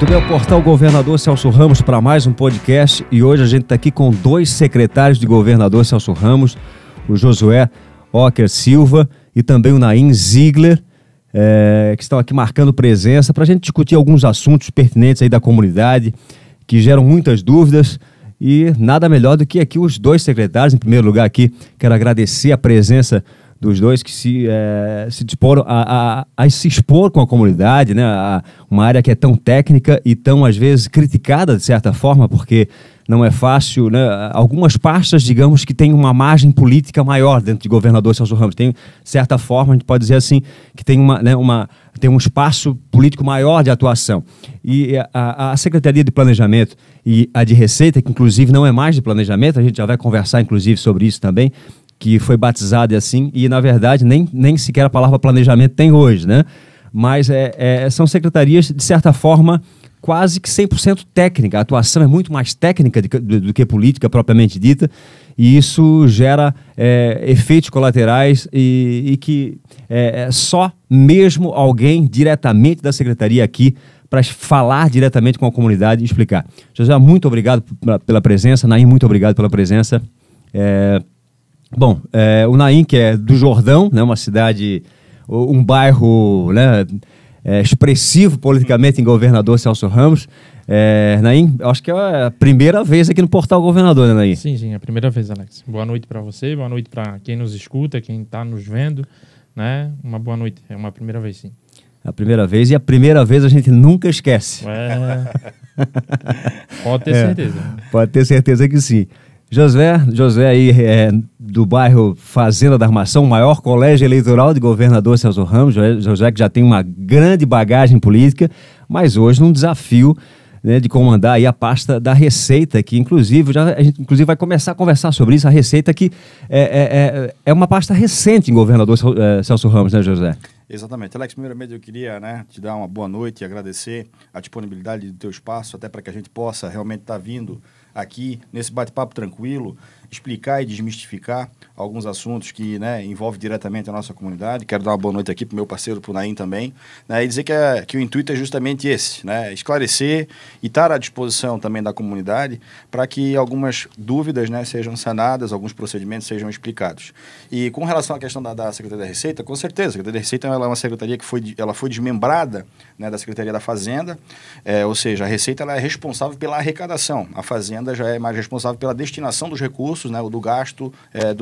Muito bem, o Portal Governador Celso Ramos para mais um podcast, e hoje a gente está aqui com dois secretários de governador Celso Ramos, o Josué Ocker Silva e também o Naim Ziegler, que estão aqui marcando presença para a gente discutir alguns assuntos pertinentes aí da comunidade, que geram muitas dúvidas, e nada melhor do que aqui os dois secretários. Em primeiro lugar aqui, quero agradecer a presença dos dois que se disporam a se expor com a comunidade, né? Uma área que é tão técnica e tão, às vezes, criticada, de certa forma, porque não é fácil, né? Algumas pastas, digamos, que têm uma margem política maior dentro de governador Celso Ramos. Tem, de certa forma, a gente pode dizer assim, que tem, tem um espaço político maior de atuação. E a Secretaria de Planejamento e a de Receita, que inclusive não é mais de planejamento, a gente já vai conversar, inclusive, sobre isso também, que foi batizado assim, e na verdade nem sequer a palavra planejamento tem hoje, né? Mas são secretarias, de certa forma, quase que 100% técnica. A atuação é muito mais técnica do que política propriamente dita, e isso gera efeitos colaterais e que só mesmo alguém diretamente da secretaria aqui para falar diretamente com a comunidade e explicar. José, muito obrigado pela presença. Naim, muito obrigado pela presença. Bom, o Naim, que é do Jordão, né, uma cidade, um bairro, né, expressivo politicamente em governador Celso Ramos. Naim, acho que é a primeira vez aqui no Portal Governador, né, Naim? Sim, é a primeira vez, Alex. Boa noite para você, boa noite para quem nos escuta, quem está nos vendo, né? Uma boa noite, é uma primeira vez, sim. A primeira vez, e a primeira vez a gente nunca esquece. Pode ter certeza. Pode ter certeza que sim. Josué aí do bairro Fazenda da Armação, o maior colégio eleitoral de governador Celso Ramos. Josué que já tem uma grande bagagem política, mas hoje num desafio, né, de comandar aí a pasta da Receita, que inclusive, a gente vai começar a conversar sobre isso, a Receita que é uma pasta recente em governador Celso Ramos, né, José? Exatamente. Alex, primeiramente eu queria, né, te dar uma boa noite e agradecer a disponibilidade do teu espaço, até para que a gente possa realmente estar vindo aqui nesse bate-papo tranquilo, explicar e desmistificar alguns assuntos que, né, envolvem diretamente a nossa comunidade. Quero dar uma boa noite aqui para o meu parceiro, para o Naim também, né, e dizer que o intuito é justamente esse, né, esclarecer e estar à disposição também da comunidade para que algumas dúvidas, né, sejam sanadas, alguns procedimentos sejam explicados. E com relação à questão da Secretaria da Receita, com certeza, a Secretaria da Receita ela é uma secretaria que foi desmembrada, né, da Secretaria da Fazenda, ou seja, a Receita ela é responsável pela arrecadação, a Fazenda já é mais responsável pela destinação dos recursos, né, o do gasto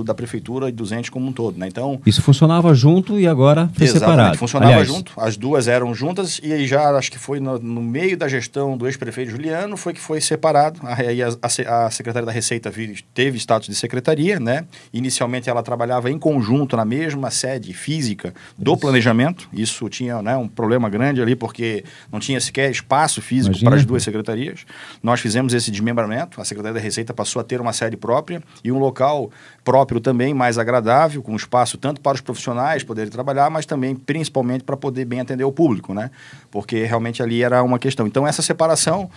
da prefeitura e dos entes como um todo, né? Então, isso funcionava junto e agora foi separado. Funcionava junto, as duas eram juntas, e aí já acho que foi no meio da gestão do ex-prefeito Juliano que foi separado. Aí a Secretaria da Receita teve status de secretaria, né? Inicialmente ela trabalhava em conjunto na mesma sede física do planejamento. Isso tinha, né, um problema grande ali, porque não tinha sequer espaço físico para as duas secretarias. Nós fizemos esse desmembramento, a Secretaria da Receita passou a ter uma sede própria e um local próprio também, mais agradável, com espaço tanto para os profissionais poderem trabalhar, mas também, principalmente, para poder bem atender o público, né? Porque realmente ali era uma questão. Então, essa separação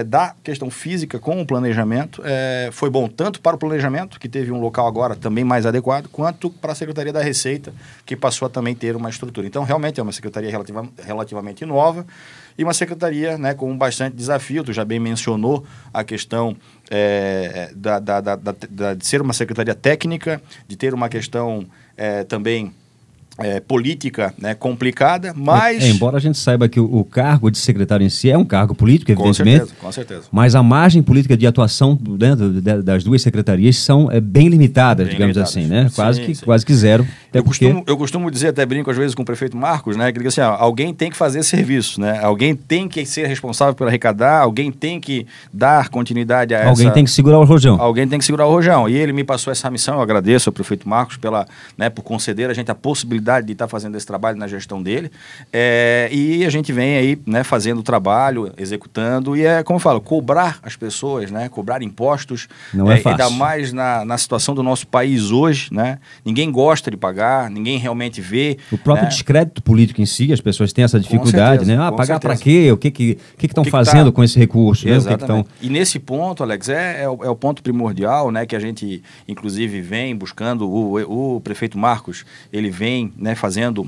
da questão física com o planejamento foi bom tanto para o planejamento, que teve um local agora também mais adequado, quanto para a Secretaria da Receita, que passou a também ter uma estrutura. Então, realmente é uma secretaria relativamente nova e uma secretaria, né, com bastante desafio. Tu já bem mencionou a questão de ser uma secretaria técnica, de ter uma questão também política, né, complicada, mas... embora a gente saiba que o cargo de secretário em si é um cargo político, evidentemente, com certeza. Mas a margem política de atuação das duas secretarias são bem limitadas, digamos assim, né? Quase que zero. Eu costumo dizer, até brinco às vezes com o prefeito Marcos, né, que diz assim, alguém tem que fazer serviço, né? Alguém tem que ser responsável por arrecadar, alguém tem que dar continuidade a essa... Alguém tem que segurar o rojão. Alguém tem que segurar o rojão. E ele me passou essa missão, eu agradeço ao prefeito Marcos por conceder a gente a possibilidade de estar fazendo esse trabalho na gestão dele, e a gente vem aí, né, fazendo o trabalho, executando, e como eu falo, cobrar as pessoas, né, cobrar impostos, não é fácil. Ainda mais na situação do nosso país hoje, né, ninguém gosta de pagar, ninguém realmente vê. O próprio descrédito político em si, as pessoas têm essa dificuldade, né, pagar para quê? O que estão fazendo com esse recurso? Exatamente. E nesse ponto, Alex, é o ponto primordial, né, que a gente, inclusive, vem buscando, o prefeito Marcos, ele vem, né, fazendo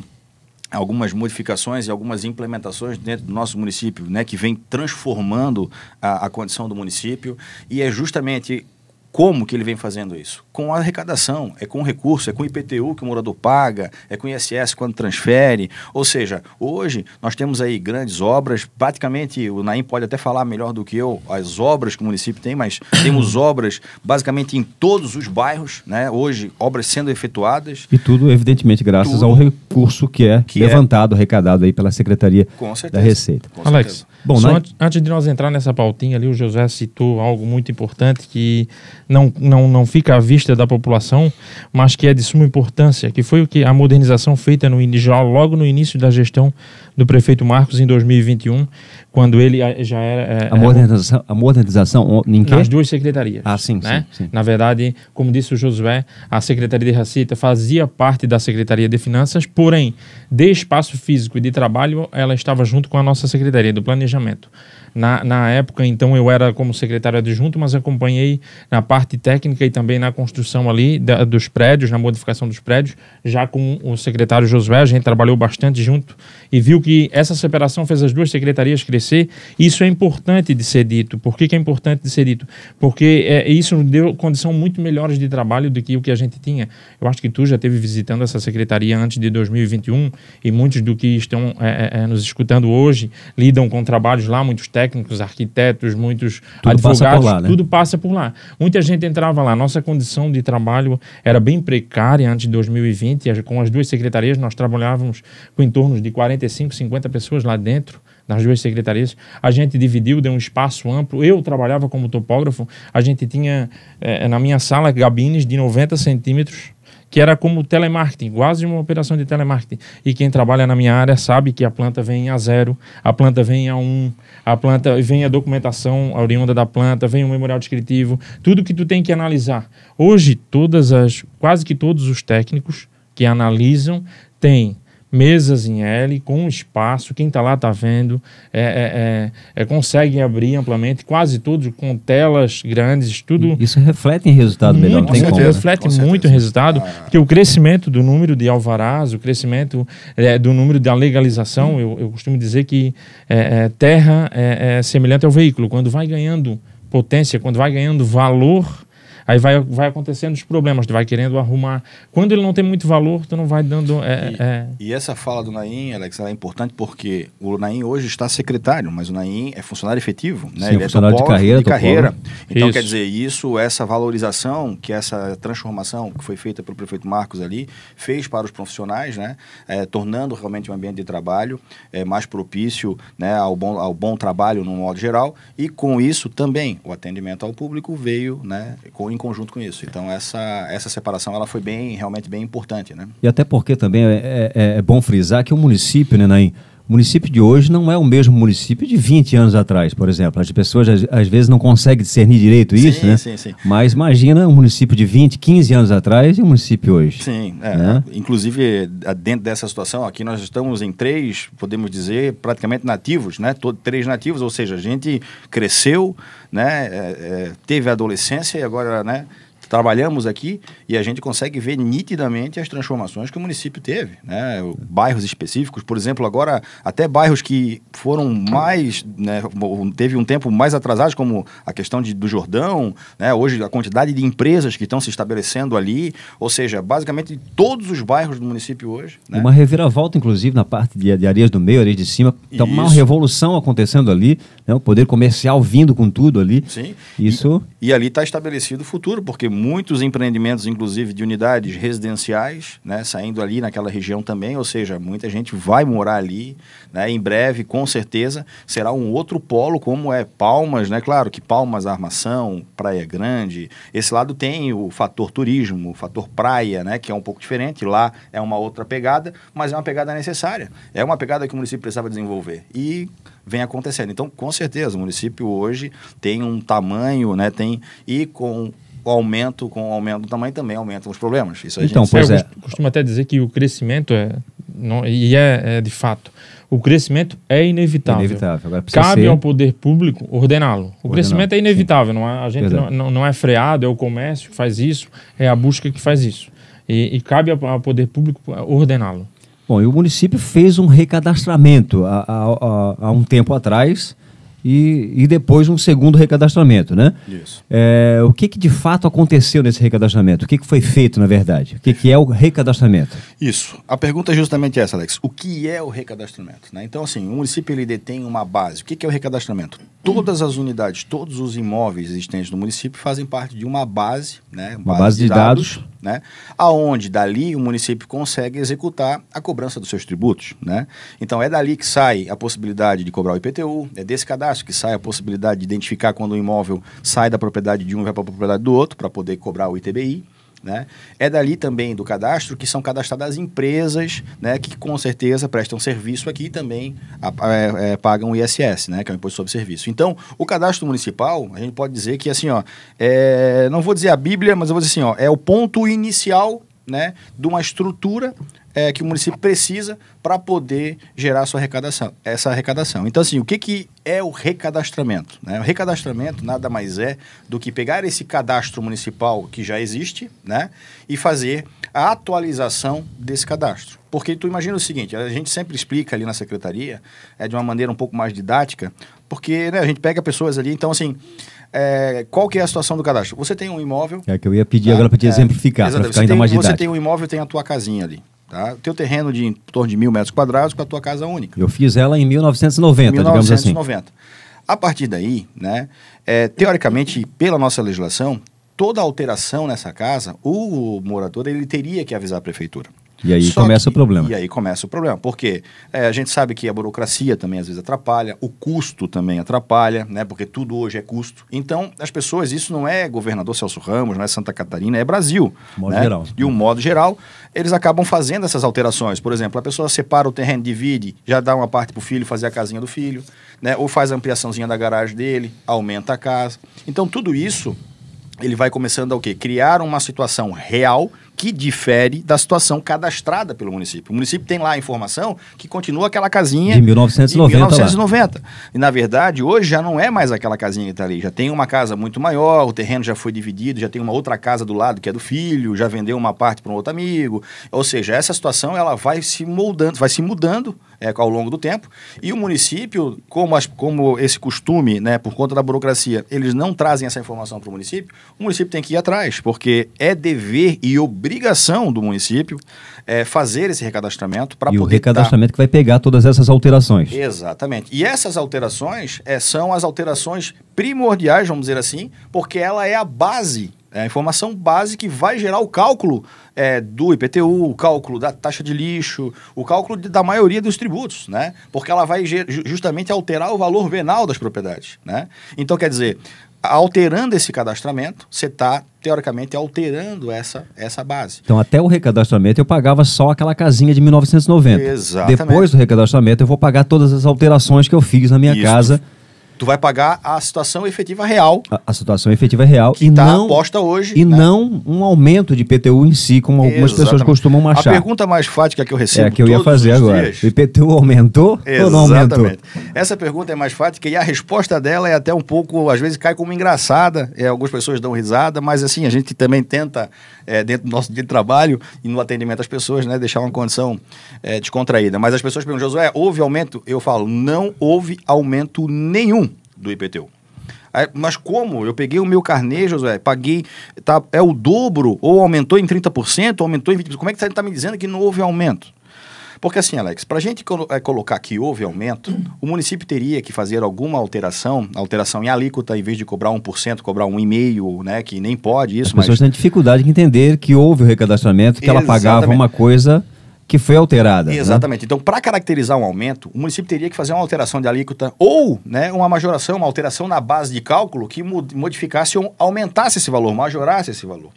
algumas modificações e algumas implementações dentro do nosso município, né, que vem transformando a condição do município, e é justamente como que ele vem fazendo isso? Com a arrecadação, é com o recurso, é com o IPTU que o morador paga, é com o ISS quando transfere. Ou seja, hoje nós temos aí grandes obras, praticamente o Naim pode até falar melhor do que eu, as obras que o município tem, mas temos obras basicamente em todos os bairros, né? Hoje, obras sendo efetuadas. E tudo, evidentemente, graças ao recurso que é levantado, arrecadado aí pela Secretaria da Receita. Alex, bom, antes de nós entrar nessa pautinha ali, o Josué citou algo muito importante que não fica à vista da população, mas que é de suma importância, que foi a modernização feita logo no início da gestão do prefeito Marcos em 2021, quando ele já era... A modernização em quê? Nas duas secretarias. Ah, sim, né? sim. Na verdade, como disse o Josué, a Secretaria de Receita fazia parte da Secretaria de Finanças, porém, de espaço físico e de trabalho, ela estava junto com a nossa Secretaria do Planejamento. Na época, então, eu era como secretário adjunto, mas acompanhei na parte técnica e também na construção ali dos prédios, na modificação dos prédios, já com o secretário Josué, a gente trabalhou bastante junto e viu que essa separação fez as duas secretarias crescer. Isso é importante de ser dito. Por que é importante de ser dito? Porque isso deu condição muito melhores de trabalho do que o que a gente tinha. Eu acho que tu já esteve visitando essa secretaria antes de 2021 e muitos do que estão nos escutando hoje lidam com trabalhos lá, muitos técnicos, arquitetos, muitos advogados, tudo passa por lá. Muita gente entrava lá. Nossa condição de trabalho era bem precária antes de 2020. Com as duas secretarias, nós trabalhávamos com em torno de 45, 50 pessoas lá dentro, nas duas secretarias. A gente dividiu, deu um espaço amplo. Eu trabalhava como topógrafo. A gente tinha, na minha sala, gabines de 90 centímetros, que era como telemarketing, quase uma operação de telemarketing. E quem trabalha na minha área sabe que a planta vem a 0, a planta vem a 1, a planta vem a documentação oriunda da planta, vem o memorial descritivo, tudo que tu tem que analisar. Hoje, quase que todos os técnicos que analisam têm mesas em L, com espaço, quem está lá está vendo, conseguem abrir amplamente, quase todos com telas grandes, tudo... Isso reflete em resultado melhor, não tem como. Reflete muito em resultado, porque o crescimento do número de alvarás, o crescimento do número da legalização, eu costumo dizer que terra é semelhante ao veículo, quando vai ganhando potência, quando vai ganhando valor, aí vai acontecendo os problemas, tu vai querendo arrumar. Quando ele não tem muito valor, tu não vai dando... E essa fala do Naim, Alex, ela é importante porque o Naim hoje está secretário, mas o Naim é funcionário efetivo, né? Sim, ele funcionário de carreira. Então, quer dizer, essa valorização, que essa transformação que foi feita pelo prefeito Marcos ali, fez para os profissionais, né? Tornando realmente o ambiente de trabalho mais propício, né? ao bom trabalho no modo geral, e com isso também o atendimento ao público veio, né? Em conjunto com isso. Então, essa separação ela foi realmente bem importante, né? E até porque também é bom frisar que o município, né, Naim? O município de hoje não é o mesmo município de 20 anos atrás, por exemplo. As pessoas às vezes não conseguem discernir direito isso, né? Sim. Mas imagina um município de 20, 15 anos atrás e um município hoje. Sim, né? Inclusive dentro dessa situação aqui nós estamos em 3, podemos dizer, praticamente nativos, né? 3 nativos, ou seja, a gente cresceu, né? Teve a adolescência e agora, né? Trabalhamos aqui e a gente consegue ver nitidamente as transformações que o município teve, né? Bairros específicos, por exemplo, agora até bairros que foram mais, né, teve um tempo mais atrasados, como a questão do Jordão, né? Hoje a quantidade de empresas que estão se estabelecendo ali, ou seja, basicamente todos os bairros do município hoje, né? Uma reviravolta, inclusive, na parte de Areias do Meio, Areias de Cima, então uma revolução acontecendo ali, né? O poder comercial vindo com tudo ali. Sim. Isso... E ali está estabelecido o futuro, porque muitos empreendimentos, inclusive de unidades residenciais, né, saindo ali naquela região também, ou seja, muita gente vai morar ali, né, em breve, com certeza, será um outro polo, como é Palmas, né, claro que Palmas, Armação, Praia Grande, esse lado tem o fator turismo, o fator praia, né, que é um pouco diferente, lá é uma outra pegada, mas é uma pegada necessária, é uma pegada que o município precisava desenvolver, e vem acontecendo. Então, com certeza, o município hoje tem um tamanho, né, e com o aumento do tamanho também aumentam os problemas. Isso a então, gente pois eu costumo até dizer que o crescimento é de fato, o crescimento é inevitável. Agora cabe ao poder público ordená-lo. O crescimento é inevitável, a gente não é freado, é o comércio que faz isso, é a busca que faz isso. E cabe ao poder público ordená-lo. Bom, e o município fez um recadastramento há um tempo atrás e depois um segundo recadastramento, né? Isso. O que de fato aconteceu nesse recadastramento? O que foi feito, na verdade? O que é o recadastramento? Isso. A pergunta é justamente essa, Alex. O que é o recadastramento? Né? Então, assim, o município ele detém uma base. O que é o recadastramento? Todas as unidades, todos os imóveis existentes no município fazem parte de uma base, né? Uma base de dados, né? Aonde dali o município consegue executar a cobrança dos seus tributos, né? Então é dali que sai a possibilidade de cobrar o IPTU, é desse cadastro que sai a possibilidade de identificar quando o imóvel sai da propriedade de um e vai para a propriedade do outro para poder cobrar o ITBI. Né? É dali também do cadastro que são cadastradas as empresas, né, que com certeza prestam serviço aqui e também pagam o ISS, né, que é o Imposto sobre Serviço. Então, o cadastro municipal, a gente pode dizer que assim, ó, não vou dizer a Bíblia, mas eu vou dizer assim, ó, é o ponto inicial, né, de uma estrutura que o município precisa para poder gerar essa arrecadação. Então, assim, o que é o recadastramento? Né? O recadastramento nada mais é do que pegar esse cadastro municipal que já existe, né, e fazer a atualização desse cadastro. Porque tu imagina o seguinte, a gente sempre explica ali na secretaria, de uma maneira um pouco mais didática, porque, né, a gente pega pessoas ali, então assim, qual que é a situação do cadastro? Você tem um imóvel... É que eu ia pedir agora para te exemplificar, para ficar ainda mais didático. Você tem um imóvel, tem a tua casinha ali. Tá? O teu terreno de em torno de 1.000 metros quadrados com a tua casa única. Eu fiz ela em 1990, digamos assim. 1990. A partir daí, né, teoricamente, pela nossa legislação, toda alteração nessa casa, o morador ele teria que avisar a prefeitura. E aí começa o problema. E aí começa o problema, porque a gente sabe que a burocracia também às vezes atrapalha, o custo também atrapalha, né? Porque tudo hoje é custo. Então, as pessoas, isso não é governador Celso Ramos, não é Santa Catarina, é Brasil. Modo geral. De um modo geral, eles acabam fazendo essas alterações. Por exemplo, a pessoa separa o terreno, divide, já dá uma parte para o filho fazer a casinha do filho, né? Ou faz a ampliaçãozinha da garagem dele, aumenta a casa. Então, tudo isso, ele vai começando a o quê? Criar uma situação real que difere da situação cadastrada pelo município. O município tem lá a informação que continua aquela casinha de 1990. E, na verdade, hoje já não é mais aquela casinha que está ali. Já tem uma casa muito maior, o terreno já foi dividido, já tem uma outra casa do lado que é do filho, já vendeu uma parte para um outro amigo. Ou seja, essa situação ela vai se moldando, vai se mudando ao longo do tempo. E o município, como esse costume, né, por conta da burocracia, eles não trazem essa informação para o município tem que ir atrás, porque é dever e obrigação do município fazer esse recadastramento para poder... E o recadastramento que vai pegar todas essas alterações. Exatamente. E essas alterações são as alterações primordiais, vamos dizer assim, porque ela é a base, a informação base que vai gerar o cálculo do IPTU, o cálculo da taxa de lixo, o cálculo da maioria dos tributos, né? Porque ela vai justamente alterar o valor venal das propriedades, né? Então, quer dizer, alterando esse cadastramento, você está, teoricamente, alterando essa base. Então, até o recadastramento, eu pagava só aquela casinha de 1990. Exatamente. Depois do recadastramento, eu vou pagar todas as alterações que eu fiz na minha casa. Tu vai pagar a situação efetiva real. A situação efetiva real. Que está posta hoje. E não um aumento de IPTU em si, como algumas pessoas costumam achar. A pergunta mais fática que eu recebo que eu ia fazer agora. O IPTU aumentou ou não aumentou? Essa pergunta é mais fática e a resposta dela é até um pouco, às vezes cai como engraçada. Algumas pessoas dão risada, mas assim, a gente também tenta, dentro do nosso dia de trabalho e no atendimento às pessoas, né, deixar uma condição descontraída. Mas as pessoas perguntam, Josué, houve aumento? Eu falo, não houve aumento nenhum do IPTU. Mas como? Eu peguei o meu carnê, Josué, paguei, é o dobro, ou aumentou em 30%, ou aumentou em 20%. Como é que você está me dizendo que não houve aumento? Porque assim, Alex, para a gente colocar que houve aumento, o município teria que fazer alguma alteração em alíquota, em vez de cobrar 1%, cobrar 1,5%, né, que nem pode isso. As pessoas têm dificuldade de entender que houve o recadastramento, que ela pagava uma coisa que foi alterada. Exatamente. Né? Então, para caracterizar um aumento, o município teria que fazer uma alteração de alíquota ou, né, uma majoração, uma alteração na base de cálculo que modificasse ou aumentasse esse valor, majorasse esse valor.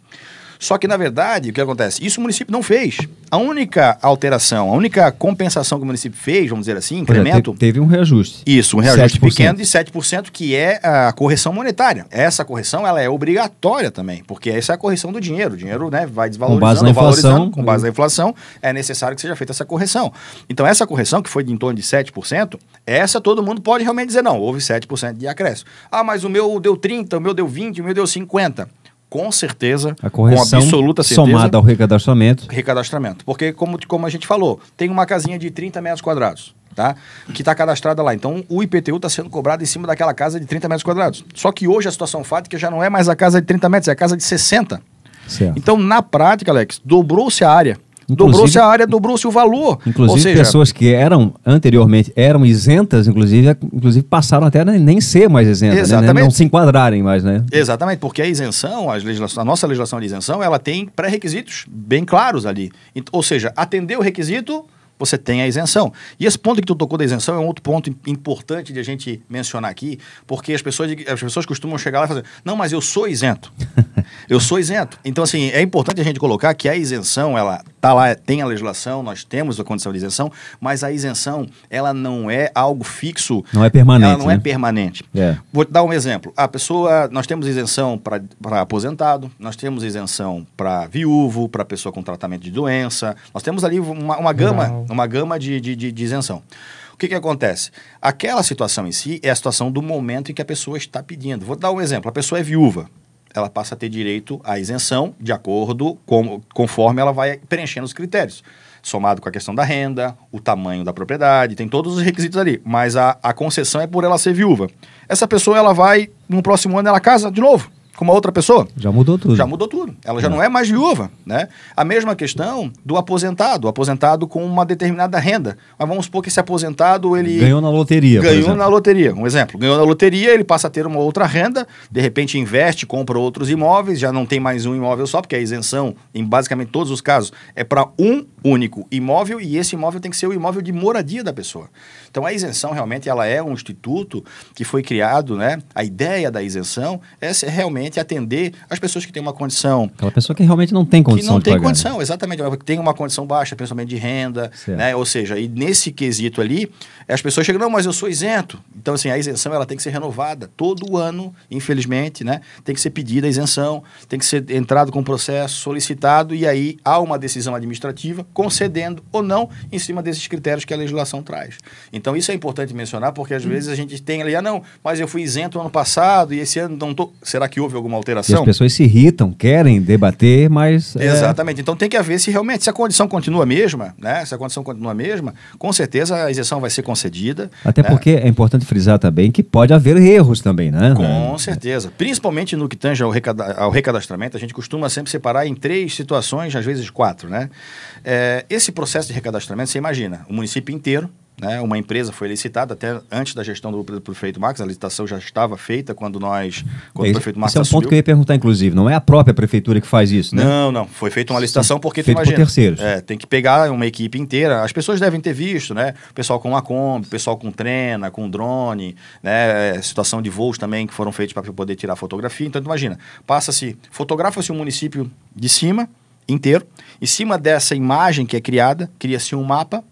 Só que, na verdade, o que acontece? Isso o município não fez. A única alteração, a única compensação que o município fez, vamos dizer assim, incremento... Teve um reajuste. Isso, um reajuste pequeno de 7%, que é a correção monetária. Essa correção, ela é obrigatória também, porque essa é a correção do dinheiro. O dinheiro, né, vai desvalorizando, valorizando, com base na inflação, é necessário que seja feita essa correção. Então, essa correção, que foi de em torno de 7%, essa todo mundo pode realmente dizer, não, houve 7% de acréscimo. Ah, mas o meu deu 30%, o meu deu 20%, o meu deu 50%. com certeza, A correção com absoluta certeza, somada ao recadastramento. recadastramento. Porque, como a gente falou, tem uma casinha de 30 metros quadrados, tá? Que está cadastrada lá. Então, o IPTU está sendo cobrado em cima daquela casa de 30 metros quadrados. Só que hoje a situação fática já não é mais a casa de 30 metros, é a casa de 60. Certo. Então, na prática, Alex, dobrou-se a área. Inclusive- Dobrou-se a área, dobrou-se o valor. Inclusive, Ou seja, pessoas que anteriormente eram isentas, inclusive passaram até a nem ser mais isentas, Exatamente. né? Não se enquadrarem mais, né? exatamente, porque a isenção, a nossa legislação de isenção, ela tem pré-requisitos bem claros ali. Ou seja, atender o requisito, você tem a isenção. E esse ponto que tu tocou da isenção é um outro ponto importante de a gente mencionar aqui, porque as pessoas costumam chegar lá e fazer, não, mas eu sou isento. Eu sou isento. Então, assim, é importante a gente colocar que a isenção, ela tá lá, tem a legislação, nós temos a condição de isenção, mas a isenção, ela não é algo fixo. Não é permanente, Ela não é né? permanente. É. Vou te dar um exemplo. Nós temos isenção para aposentado, nós temos isenção para viúvo, para pessoa com tratamento de doença, nós temos ali uma gama de isenção. O que acontece? Aquela situação em si é a situação do momento em que a pessoa está pedindo. Vou dar um exemplo. A pessoa é viúva. Ela passa a ter direito à isenção de acordo conforme ela vai preenchendo os critérios. Somado com a questão da renda, o tamanho da propriedade, tem todos os requisitos ali. Mas a concessão é por ela ser viúva. Essa pessoa, ela vai, no próximo ano, ela casa de novo com uma outra pessoa. Já mudou tudo. Já mudou tudo. Ela já não é mais viúva, né? A mesma questão do aposentado. O aposentado com uma determinada renda. Mas vamos supor que esse aposentado, ele... Ganhou na loteria, por Ganhou exemplo. na loteria. Um exemplo. Ganhou na loteria, ele passa a ter uma outra renda, de repente investe, compra outros imóveis, já não tem mais um imóvel só, porque a isenção, em basicamente todos os casos, é para um único imóvel, e esse imóvel tem que ser o imóvel de moradia da pessoa. Então, a isenção, realmente, ela é um instituto que foi criado, né? A ideia da isenção é realmente atender as pessoas que têm uma condição... Aquela pessoa que realmente não tem condição que não de tem pagar. condição, exatamente. Tem uma condição baixa, principalmente de renda, Certo. né? Ou seja, e nesse quesito ali, as pessoas chegam, não, mas eu sou isento. Então, assim, a isenção, ela tem que ser renovada todo ano, infelizmente, né? Tem que ser pedida a isenção, tem que ser entrado com o processo, solicitado, e aí há uma decisão administrativa concedendo ou não em cima desses critérios que a legislação traz. Então, isso é importante mencionar, porque às vezes a gente tem ali, não, mas eu fui isento ano passado e esse ano não tô... Será que houve alguma E alteração? as pessoas se irritam, querem debater, mas... Exatamente. Então tem que haver se realmente, se a condição continua a mesma, né? Se a condição continua a mesma, com certeza a isenção vai ser concedida. Até né? porque é importante frisar também que pode haver erros também, né? Com certeza. Principalmente no que tange ao recadastramento, a gente costuma sempre separar em 3 situações, às vezes 4, né? Esse processo de recadastramento, você imagina, o município inteiro, né? Uma empresa foi licitada, até antes da gestão do prefeito Marcos, a licitação já estava feita quando o prefeito Marcos Esse é um ponto assumiu. que eu ia perguntar, inclusive. Não é a própria prefeitura que faz isso, né? Não. Foi feita uma licitação porque tu feito por imagina. terceiros. Tem que pegar uma equipe inteira. As pessoas devem ter visto, né? O pessoal com uma Kombi, o pessoal com trena, com drone, né? Situação de voos também que foram feitos para poder tirar fotografia. Então, tu imagina, fotografa-se o município de cima, inteiro. Em cima dessa imagem que é criada, cria-se um mapa,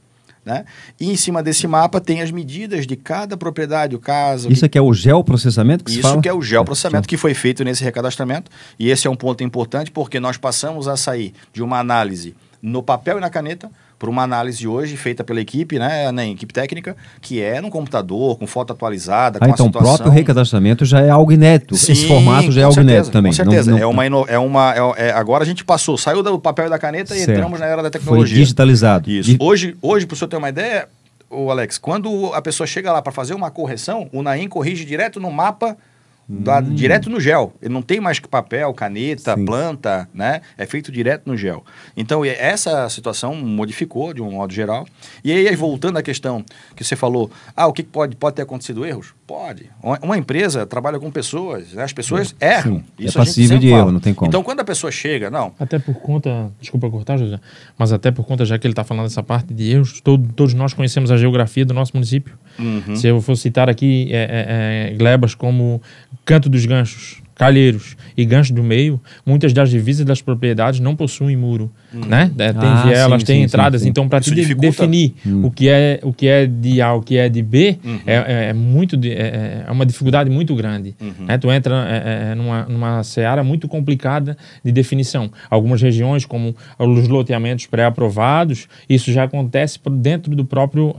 né? E em cima desse mapa tem as medidas de cada propriedade, o caso... Isso aqui é o geoprocessamento que se fala? Isso que é o geoprocessamento que foi feito nesse recadastramento. E esse é um ponto importante porque nós passamos a sair de uma análise no papel e na caneta para uma análise hoje feita pela equipe, né, na equipe técnica, que é no computador, com foto atualizada, com a então o situação... próprio recadastramento já é algo inédito. Sim, esse formato já é com algo certeza, inédito também. Com certeza. Não- Agora a gente saiu do papel e da caneta e Certo. entramos na era da Foi tecnologia. digitalizado. Isso. Hoje para o senhor ter uma ideia, Alex, quando a pessoa chega lá para fazer uma correção, o Naim corrige direto no mapa, direto no gel. Ele não tem mais papel, caneta, Sim. planta, né? É feito direto no gel. Então, essa situação modificou de um modo geral. E aí, voltando à questão que você falou, o que pode ter acontecido erros? Pode. Uma empresa trabalha com pessoas, né? As pessoas erram. Sim. Isso É a gente passível sempre de fala. erro, não tem como. Então, quando a pessoa chega, Até por conta, desculpa cortar, José, mas até por conta, já que ele está falando essa parte de erros, todos nós conhecemos a geografia do nosso município. Uhum. Se eu for citar aqui glebas como Canto dos Ganchos, Calheiros e Gancho do Meio, muitas das divisas das propriedades não possuem muro, né? Tem vielas, sim, tem sim, entradas, sim. então para Isso te dificulta. definir o que é de A, o que é de B, é uma dificuldade muito grande. Né? Tu entra numa seara muito complicada de definição. Algumas regiões, como os loteamentos pré-aprovados, isso já acontece dentro do próprio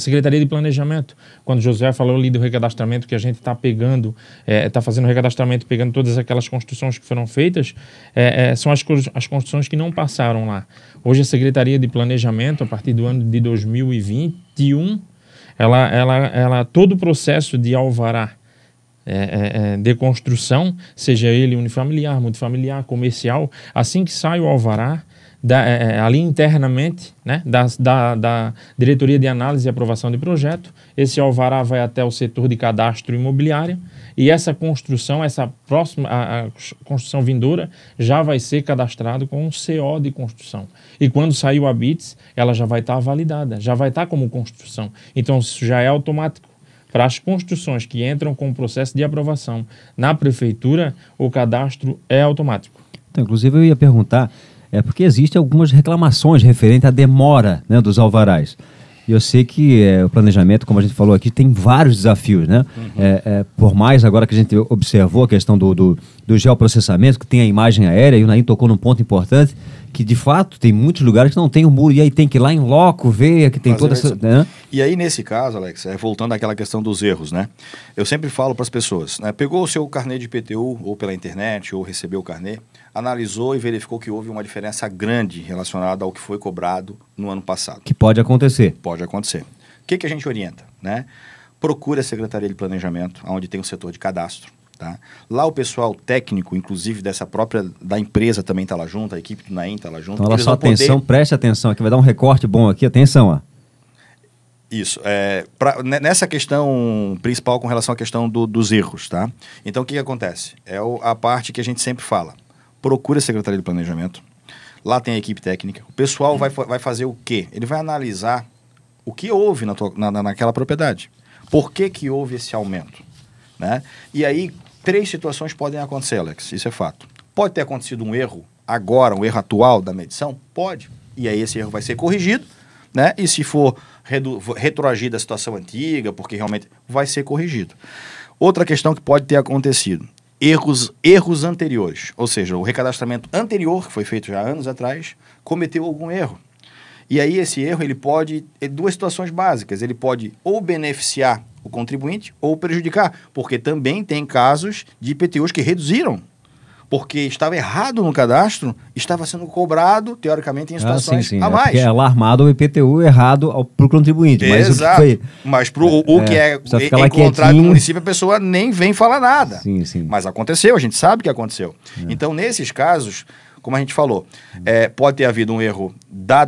Secretaria de Planejamento. Quando o José falou ali do recadastramento, que a gente está pegando, está fazendo recadastramento justamente pegando todas aquelas construções que foram feitas, são as construções que não passaram lá. Hoje a Secretaria de Planejamento, a partir do ano de 2021, todo o processo de alvará de construção, seja ele unifamiliar, multifamiliar, comercial, assim que sai o alvará, ali internamente, né, da Diretoria de Análise e Aprovação de Projeto, esse alvará vai até o setor de cadastro imobiliário e essa construção, a construção vindoura, já vai ser cadastrado com um CO de construção. E quando sair o ABITS, ela já vai estar validada, já vai estar como construção. Então, isso já é automático. Para as construções que entram com o processo de aprovação na prefeitura, o cadastro é automático. Então, inclusive, eu ia perguntar, porque existem algumas reclamações referentes à demora, né, dos alvarás. E eu sei que o planejamento, como a gente falou aqui, tem vários desafios, né? Uhum. Por mais agora que a gente observou a questão do geoprocessamento, que tem a imagem aérea, e o Naim tocou num ponto importante, que de fato tem muitos lugares que não tem o muro, e aí tem que ir lá em loco ver, que tem toda essa... Né? E aí nesse caso, Alex, voltando àquela questão dos erros, né? Eu sempre falo para as pessoas, né? Pegou o seu carnê de IPTU, ou pela internet, ou recebeu o carnê, analisou e verificou que houve uma diferença grande relacionada ao que foi cobrado no ano passado. Que pode acontecer. Pode acontecer. O que a gente orienta, né? Procure a Secretaria de Planejamento, onde tem o setor de cadastro. Tá? Lá o pessoal técnico, inclusive da empresa também está lá junto, a equipe do Naim está lá junto. Então, olha só, atenção, preste atenção aqui, vai dar um recorte bom aqui, atenção, ó. Isso, nessa questão principal com relação à questão dos erros, tá? Então o que acontece? A parte que a gente sempre fala, procure a Secretaria de Planejamento, lá tem a equipe técnica, o pessoal vai fazer o quê? Ele vai analisar o que houve naquela propriedade, por que houve esse aumento, né? E aí, 3 situações podem acontecer, Alex, isso é fato. Pode ter acontecido um erro agora, um erro atual da medição? Pode. E aí esse erro vai ser corrigido, né? E se for retroagida a situação antiga, porque realmente vai ser corrigido. Outra questão que pode ter acontecido, erros anteriores, ou seja, o recadastramento anterior, que foi feito já anos atrás, cometeu algum erro. E aí esse erro, ele pode, 2 situações básicas, ele pode ou beneficiar o contribuinte ou prejudicar, porque também tem casos de IPTUs que reduziram, porque estava errado no cadastro, estava sendo cobrado, teoricamente, em situações a mais. Porque é alarmado o IPTU errado para o contribuinte. Exato. Mas para o que é encontrado no município, a pessoa nem vem falar nada. Sim, sim. Mas aconteceu, a gente sabe que aconteceu. Então, nesses casos, como a gente falou, pode ter havido um erro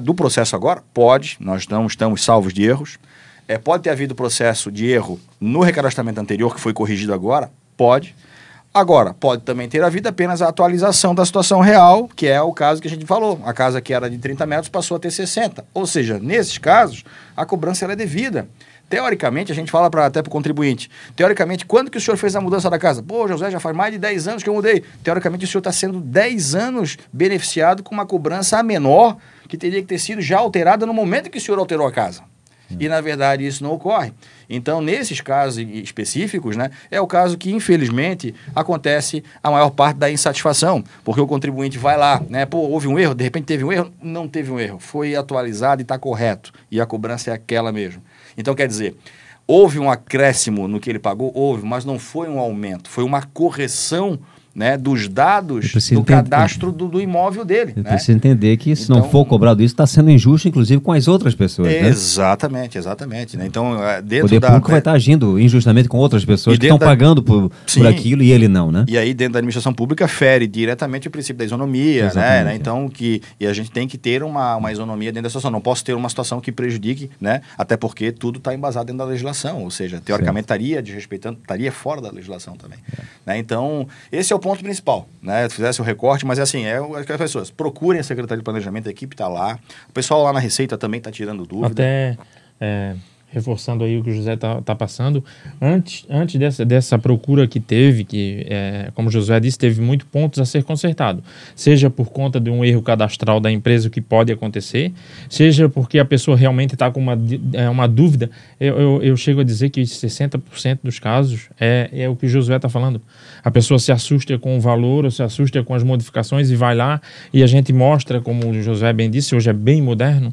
do processo agora? Pode, nós não estamos salvos de erros. Pode ter havido processo de erro no recadastramento anterior, que foi corrigido agora? Pode. Agora, pode também ter havido apenas a atualização da situação real, que é o caso que a gente falou. A casa que era de 30 metros passou a ter 60. Ou seja, nesses casos, a cobrança ela é devida. Teoricamente, a gente fala até para o contribuinte, teoricamente, quando que o senhor fez a mudança da casa? Pô, José, já faz mais de 10 anos que eu mudei. Teoricamente, o senhor está sendo 10 anos beneficiado com uma cobrança menor, que teria que ter sido já alterada no momento que o senhor alterou a casa. E, na verdade, isso não ocorre. Então, nesses casos específicos, né, é o caso que, infelizmente, acontece a maior parte da insatisfação, porque o contribuinte vai lá, né, pô, houve um erro, de repente teve um erro, não teve um erro, foi atualizado e está correto, e a cobrança é aquela mesmo. Então, quer dizer, houve um acréscimo no que ele pagou? Houve, mas não foi um aumento, foi uma correção, né, dos dados do cadastro do imóvel dele. Eu preciso entender que se não for cobrado isso, está sendo injusto, inclusive, com as outras pessoas. Exatamente, exatamente. Né? Então, dentro o poder público vai estar agindo injustamente com outras pessoas que estão pagando por aquilo e ele não, né? E aí, dentro da administração pública, fere diretamente o princípio da isonomia, né? Então, e a gente tem que ter uma isonomia dentro da situação. Não posso ter uma situação que prejudique, né? Até porque tudo está embasado dentro da legislação. Ou seja, teoricamente, estaria desrespeitando, estaria fora da legislação também. Né? Então, esse é o ponto principal, né? Fizesse o recorte, mas assim, que as pessoas procurem a Secretaria de Planejamento, a equipe está lá, o pessoal lá na Receita também está tirando dúvida. Até reforçando aí o que o José tá passando, antes dessa procura que teve, que, como o José disse, teve muitos pontos a ser consertado, seja por conta de um erro cadastral da empresa, que pode acontecer, seja porque a pessoa realmente está com uma dúvida. Eu chego a dizer que 60% dos casos é o que o Josué está falando. A pessoa se assusta com o valor, ou se assusta com as modificações e vai lá, e a gente mostra, como o Josué bem disse, hoje é bem moderno,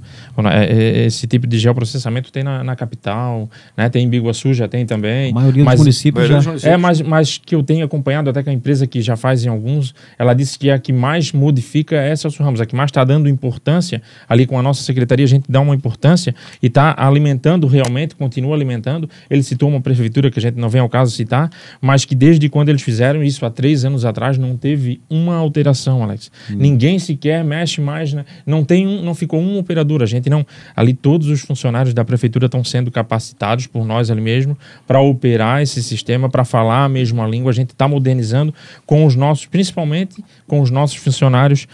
esse tipo de geoprocessamento tem na capital, né? Tem em Biguaçu, já tem também. A maioria dos municípios já... Mas que eu tenho acompanhado até que a empresa que já faz em alguns, ela disse que a que mais modifica é Celso Ramos, a que mais está dando importância, ali com a nossa secretaria, a gente dá uma importância e está alimentando realmente, continua alimentando. Ele citou uma prefeitura que a gente não vem ao caso citar, mas que desde quando eles fizeram isso, há 3 anos atrás, não teve uma alteração, Alex. Ninguém sequer mexe mais, né? Não ficou um operador, a gente não... Ali todos os funcionários da prefeitura estão sendo capacitados por nós ali mesmo para operar esse sistema, para falar a mesma língua. A gente está modernizando com os nossos, principalmente com os nossos funcionários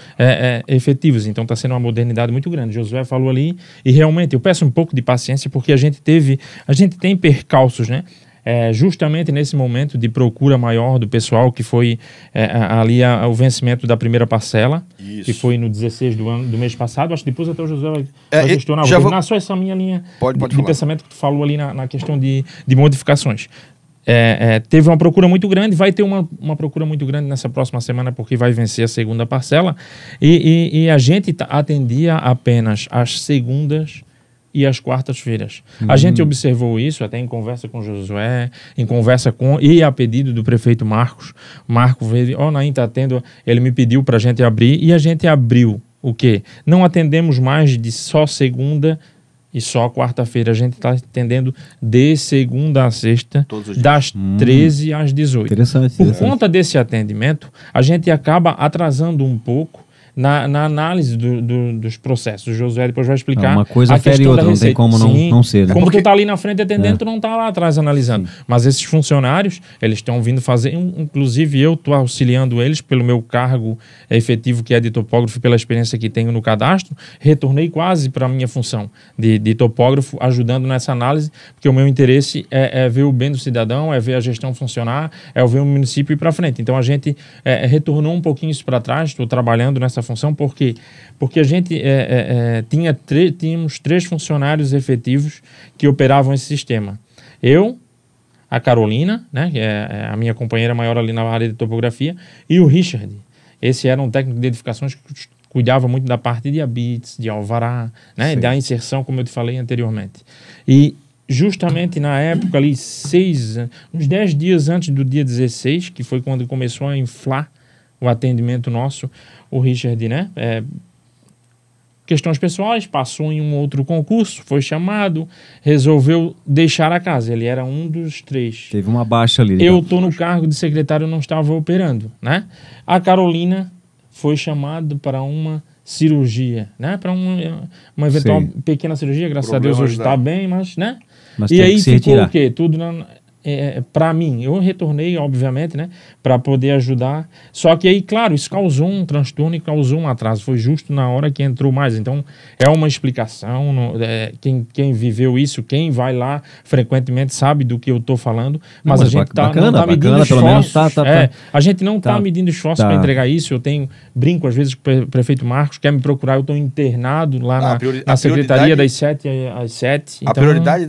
efetivos. Então está sendo uma modernidade muito grande. Josué falou ali e realmente eu peço um pouco de paciência porque a gente tem percalços, né? Justamente nesse momento de procura maior do pessoal, que foi ali o vencimento da primeira parcela, Isso. que foi no 16 do mês passado. Acho que depois até o Josué vai questionar. Vou terminar só essa minha linha de pensamento que tu falou ali na questão de modificações. Teve uma procura muito grande, vai ter uma procura muito grande nessa próxima semana, porque vai vencer a segunda parcela, e a gente atendia apenas às segundas e às quartas-feiras. A gente observou isso até em conversa com Josué, e a pedido do prefeito Marcos. Marco veio, Naim está atendo, ele me pediu para a gente abrir, e a gente abriu o quê? Não atendemos mais de só segunda e só quarta-feira. A gente está atendendo de segunda a sexta, das 13 às 18. Interessante. Por conta desse atendimento, a gente acaba atrasando um pouco na análise dos processos. O Josué depois vai explicar. Uma coisa fere outra, não tem como não ser. Né? Como tu está ali na frente atendendo, tu não está lá atrás analisando. Sim. Mas esses funcionários, eles estão vindo fazer, inclusive eu estou auxiliando eles pelo meu cargo efetivo, que é de topógrafo, pela experiência que tenho no cadastro, retornei quase para a minha função de topógrafo, ajudando nessa análise, porque o meu interesse é ver o bem do cidadão, é ver a gestão funcionar, é ver o município ir para frente. Então a gente retornou um pouquinho isso para trás, estou trabalhando nessa função, porque a gente tínhamos 3 funcionários efetivos que operavam esse sistema. Eu, a Carolina, né, que é a minha companheira maior ali na área de topografia, e o Richard. Esse era um técnico de edificações que cuidava muito da parte de habits, de alvará, né, da inserção, como eu te falei anteriormente. E justamente na época ali, uns 10 dias antes do dia 16, que foi quando começou a inflar o atendimento nosso, o Richard, né? Questões pessoais, passou em um outro concurso, foi chamado, resolveu deixar a casa. Ele era um dos 3. Teve uma baixa ali. Eu estou no cargo de secretário, não estava operando, né? A Carolina foi chamada para uma cirurgia, né? Para uma eventual pequena cirurgia, graças a Deus hoje está bem, mas, né? Mas e aí ficou o quê? Tudo para mim, eu retornei, obviamente, né, para poder ajudar. Só que aí, claro, isso causou um transtorno e causou um atraso. Foi justo na hora que entrou mais. Então, é uma explicação. Quem viveu isso, quem vai lá frequentemente sabe do que eu estou falando. Mas a gente não está medindo esforços. A gente não está medindo esforços para entregar isso. Eu brinco às vezes com o prefeito Marcos, quer me procurar, eu estou internado lá na secretaria das 7 às 7. A prioridade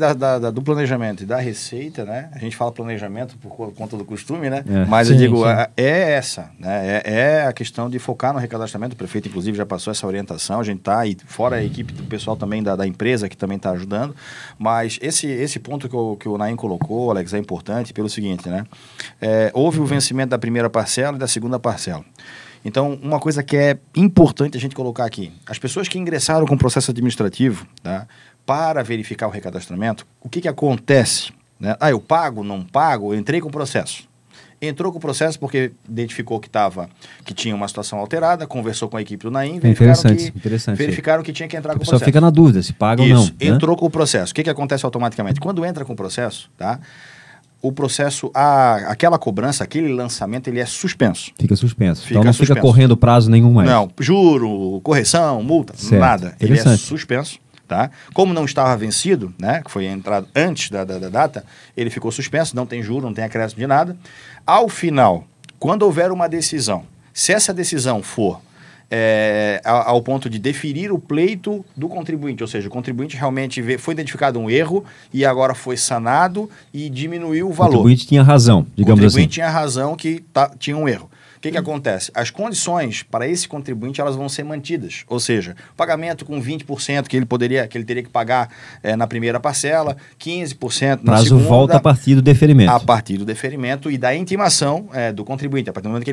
do planejamento e da receita, né? A gente fala planejamento por conta do costume, né? Mas sim, eu digo, essa, né? É a questão de focar no recadastramento. O prefeito, inclusive, já passou essa orientação. A gente está aí, fora a equipe do pessoal também da empresa, que também está ajudando. Mas esse ponto que o Naim colocou, Alex, é importante pelo seguinte, né? Houve o vencimento da primeira parcela e da segunda parcela. Então, uma coisa que é importante a gente colocar aqui. As pessoas que ingressaram com o processo administrativo, tá, para verificar o recadastramento, o que acontece? Né? Eu pago, não pago, eu entrei com o processo. Entrou com o processo porque identificou que tinha uma situação alterada, conversou com a equipe do Naim, verificaram que tinha que entrar com o processo. A pessoa fica na dúvida se paga ou não. Né? Entrou com o processo. O que acontece automaticamente? Quando entra com o processo, tá? O processo, aquela cobrança, aquele lançamento, ele é suspenso. Fica suspenso. Então não fica correndo prazo nenhum mais. Não, juro, correção, multa, nada. Ele é suspenso. Tá? Como não estava vencido, né, que foi entrado antes da data, ele ficou suspenso, não tem juro, não tem acréscimo de nada. Ao final, quando houver uma decisão, se essa decisão for ao ponto de deferir o pleito do contribuinte, ou seja, o contribuinte realmente foi identificado um erro e agora foi sanado e diminuiu o valor. O contribuinte tinha razão, digamos assim. O contribuinte tinha razão que tinha um erro. o que acontece? As condições para esse contribuinte elas vão ser mantidas. Ou seja, pagamento com 20% que ele teria que pagar na primeira parcela, 15% na segunda. Prazo volta a partir do deferimento. A partir do deferimento e da intimação do contribuinte, a partir do momento que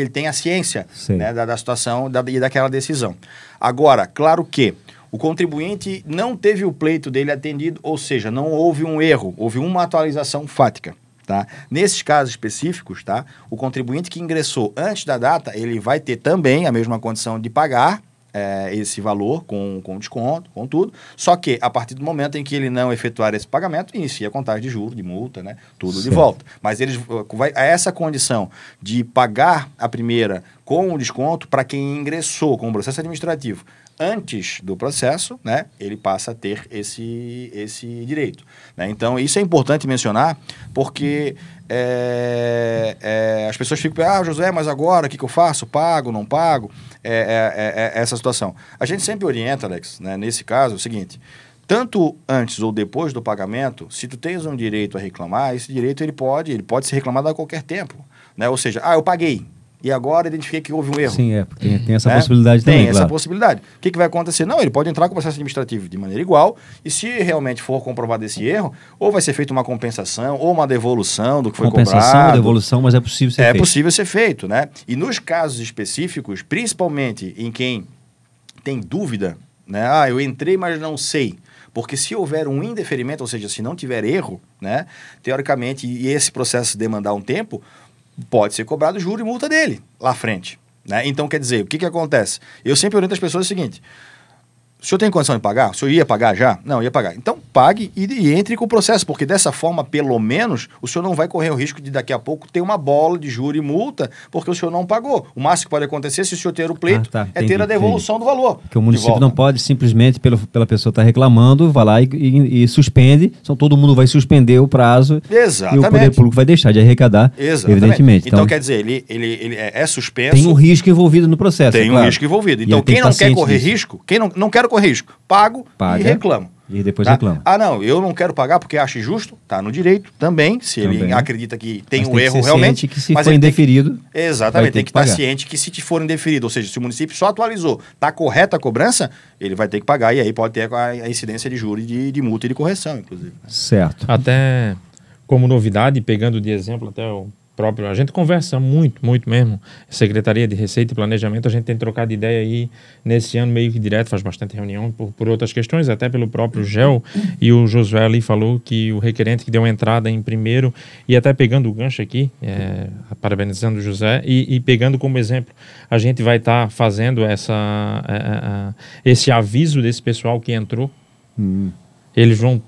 ele tem a ciência, né, da situação e daquela decisão. Agora, claro que o contribuinte não teve o pleito dele atendido, ou seja, não houve um erro, houve uma atualização fática. Tá? Nesses casos específicos, tá? O contribuinte que ingressou antes da data, ele vai ter também a mesma condição de pagar esse valor com desconto, com tudo, só que a partir do momento em que ele não efetuar esse pagamento, inicia a contagem de juros, de multa, né? Tudo certo. De volta. Mas essa condição de pagar a primeira com o desconto para quem ingressou com o processo administrativo antes do processo, né, ele passa a ter esse direito. Né? Então, isso é importante mencionar, porque as pessoas ficam, Josué, mas agora o que eu faço? Pago, não pago? Essa situação. A gente sempre orienta, Alex, né, nesse caso, o seguinte: tanto antes ou depois do pagamento, se tu tens um direito a reclamar, esse direito ele pode ser reclamado a qualquer tempo. Né? Ou seja, eu paguei. E agora identifiquei que houve um erro. Sim, porque tem essa possibilidade também. Tem essa possibilidade. O que vai acontecer? Não, ele pode entrar com o processo administrativo de maneira igual, e se realmente for comprovado esse erro, ou vai ser feita uma compensação, ou uma devolução do que foi cobrado. Compensação, devolução, mas é possível ser feito. É possível ser feito, né? E nos casos específicos, principalmente em quem tem dúvida, né? Eu entrei, mas não sei. Porque se houver um indeferimento, ou seja, se não tiver erro, né? Teoricamente, e esse processo demandar um tempo, pode ser cobrado juro e multa dele lá à frente. Né? Então, quer dizer, o que acontece? Eu sempre oriento as pessoas o seguinte: o senhor tem condição de pagar? O senhor ia pagar já? Não, ia pagar. Então, pague e entre com o processo, porque dessa forma, pelo menos, o senhor não vai correr o risco de daqui a pouco ter uma bola de juro e multa, porque o senhor não pagou. O máximo que pode acontecer, se o senhor ter o pleito, ter a devolução do valor. Porque o município não pode simplesmente, pela pessoa estar reclamando, vai lá e suspende, então todo mundo vai suspender o prazo. Exatamente. E o poder público vai deixar de arrecadar, evidentemente. Então, quer dizer, ele é suspenso. Tem um risco envolvido no processo. Tem um risco envolvido. Então, quem não quer correr risco, quem não quer correr risco, paga e reclama. E depois reclama. Não, eu não quero pagar porque acho injusto, tá no direito também, se ele acredita que tem um erro realmente. Que se for indeferido, exatamente, tem que estar ciente que se for indeferido, ou seja, se o município só atualizou, tá correta a cobrança, ele vai ter que pagar e aí pode ter a incidência de juros, de multa e de correção, inclusive. Certo. Até como novidade, pegando de exemplo até o próprio, a gente conversa muito mesmo, Secretaria de Receita e Planejamento, a gente tem trocado ideia aí nesse ano meio que direto, faz bastante reunião por outras questões, até pelo próprio GEL, e o Josué ali falou que o requerente que deu entrada em primeiro, e até pegando o gancho aqui, parabenizando o José, e pegando como exemplo, a gente vai estar fazendo esse aviso desse pessoal que entrou.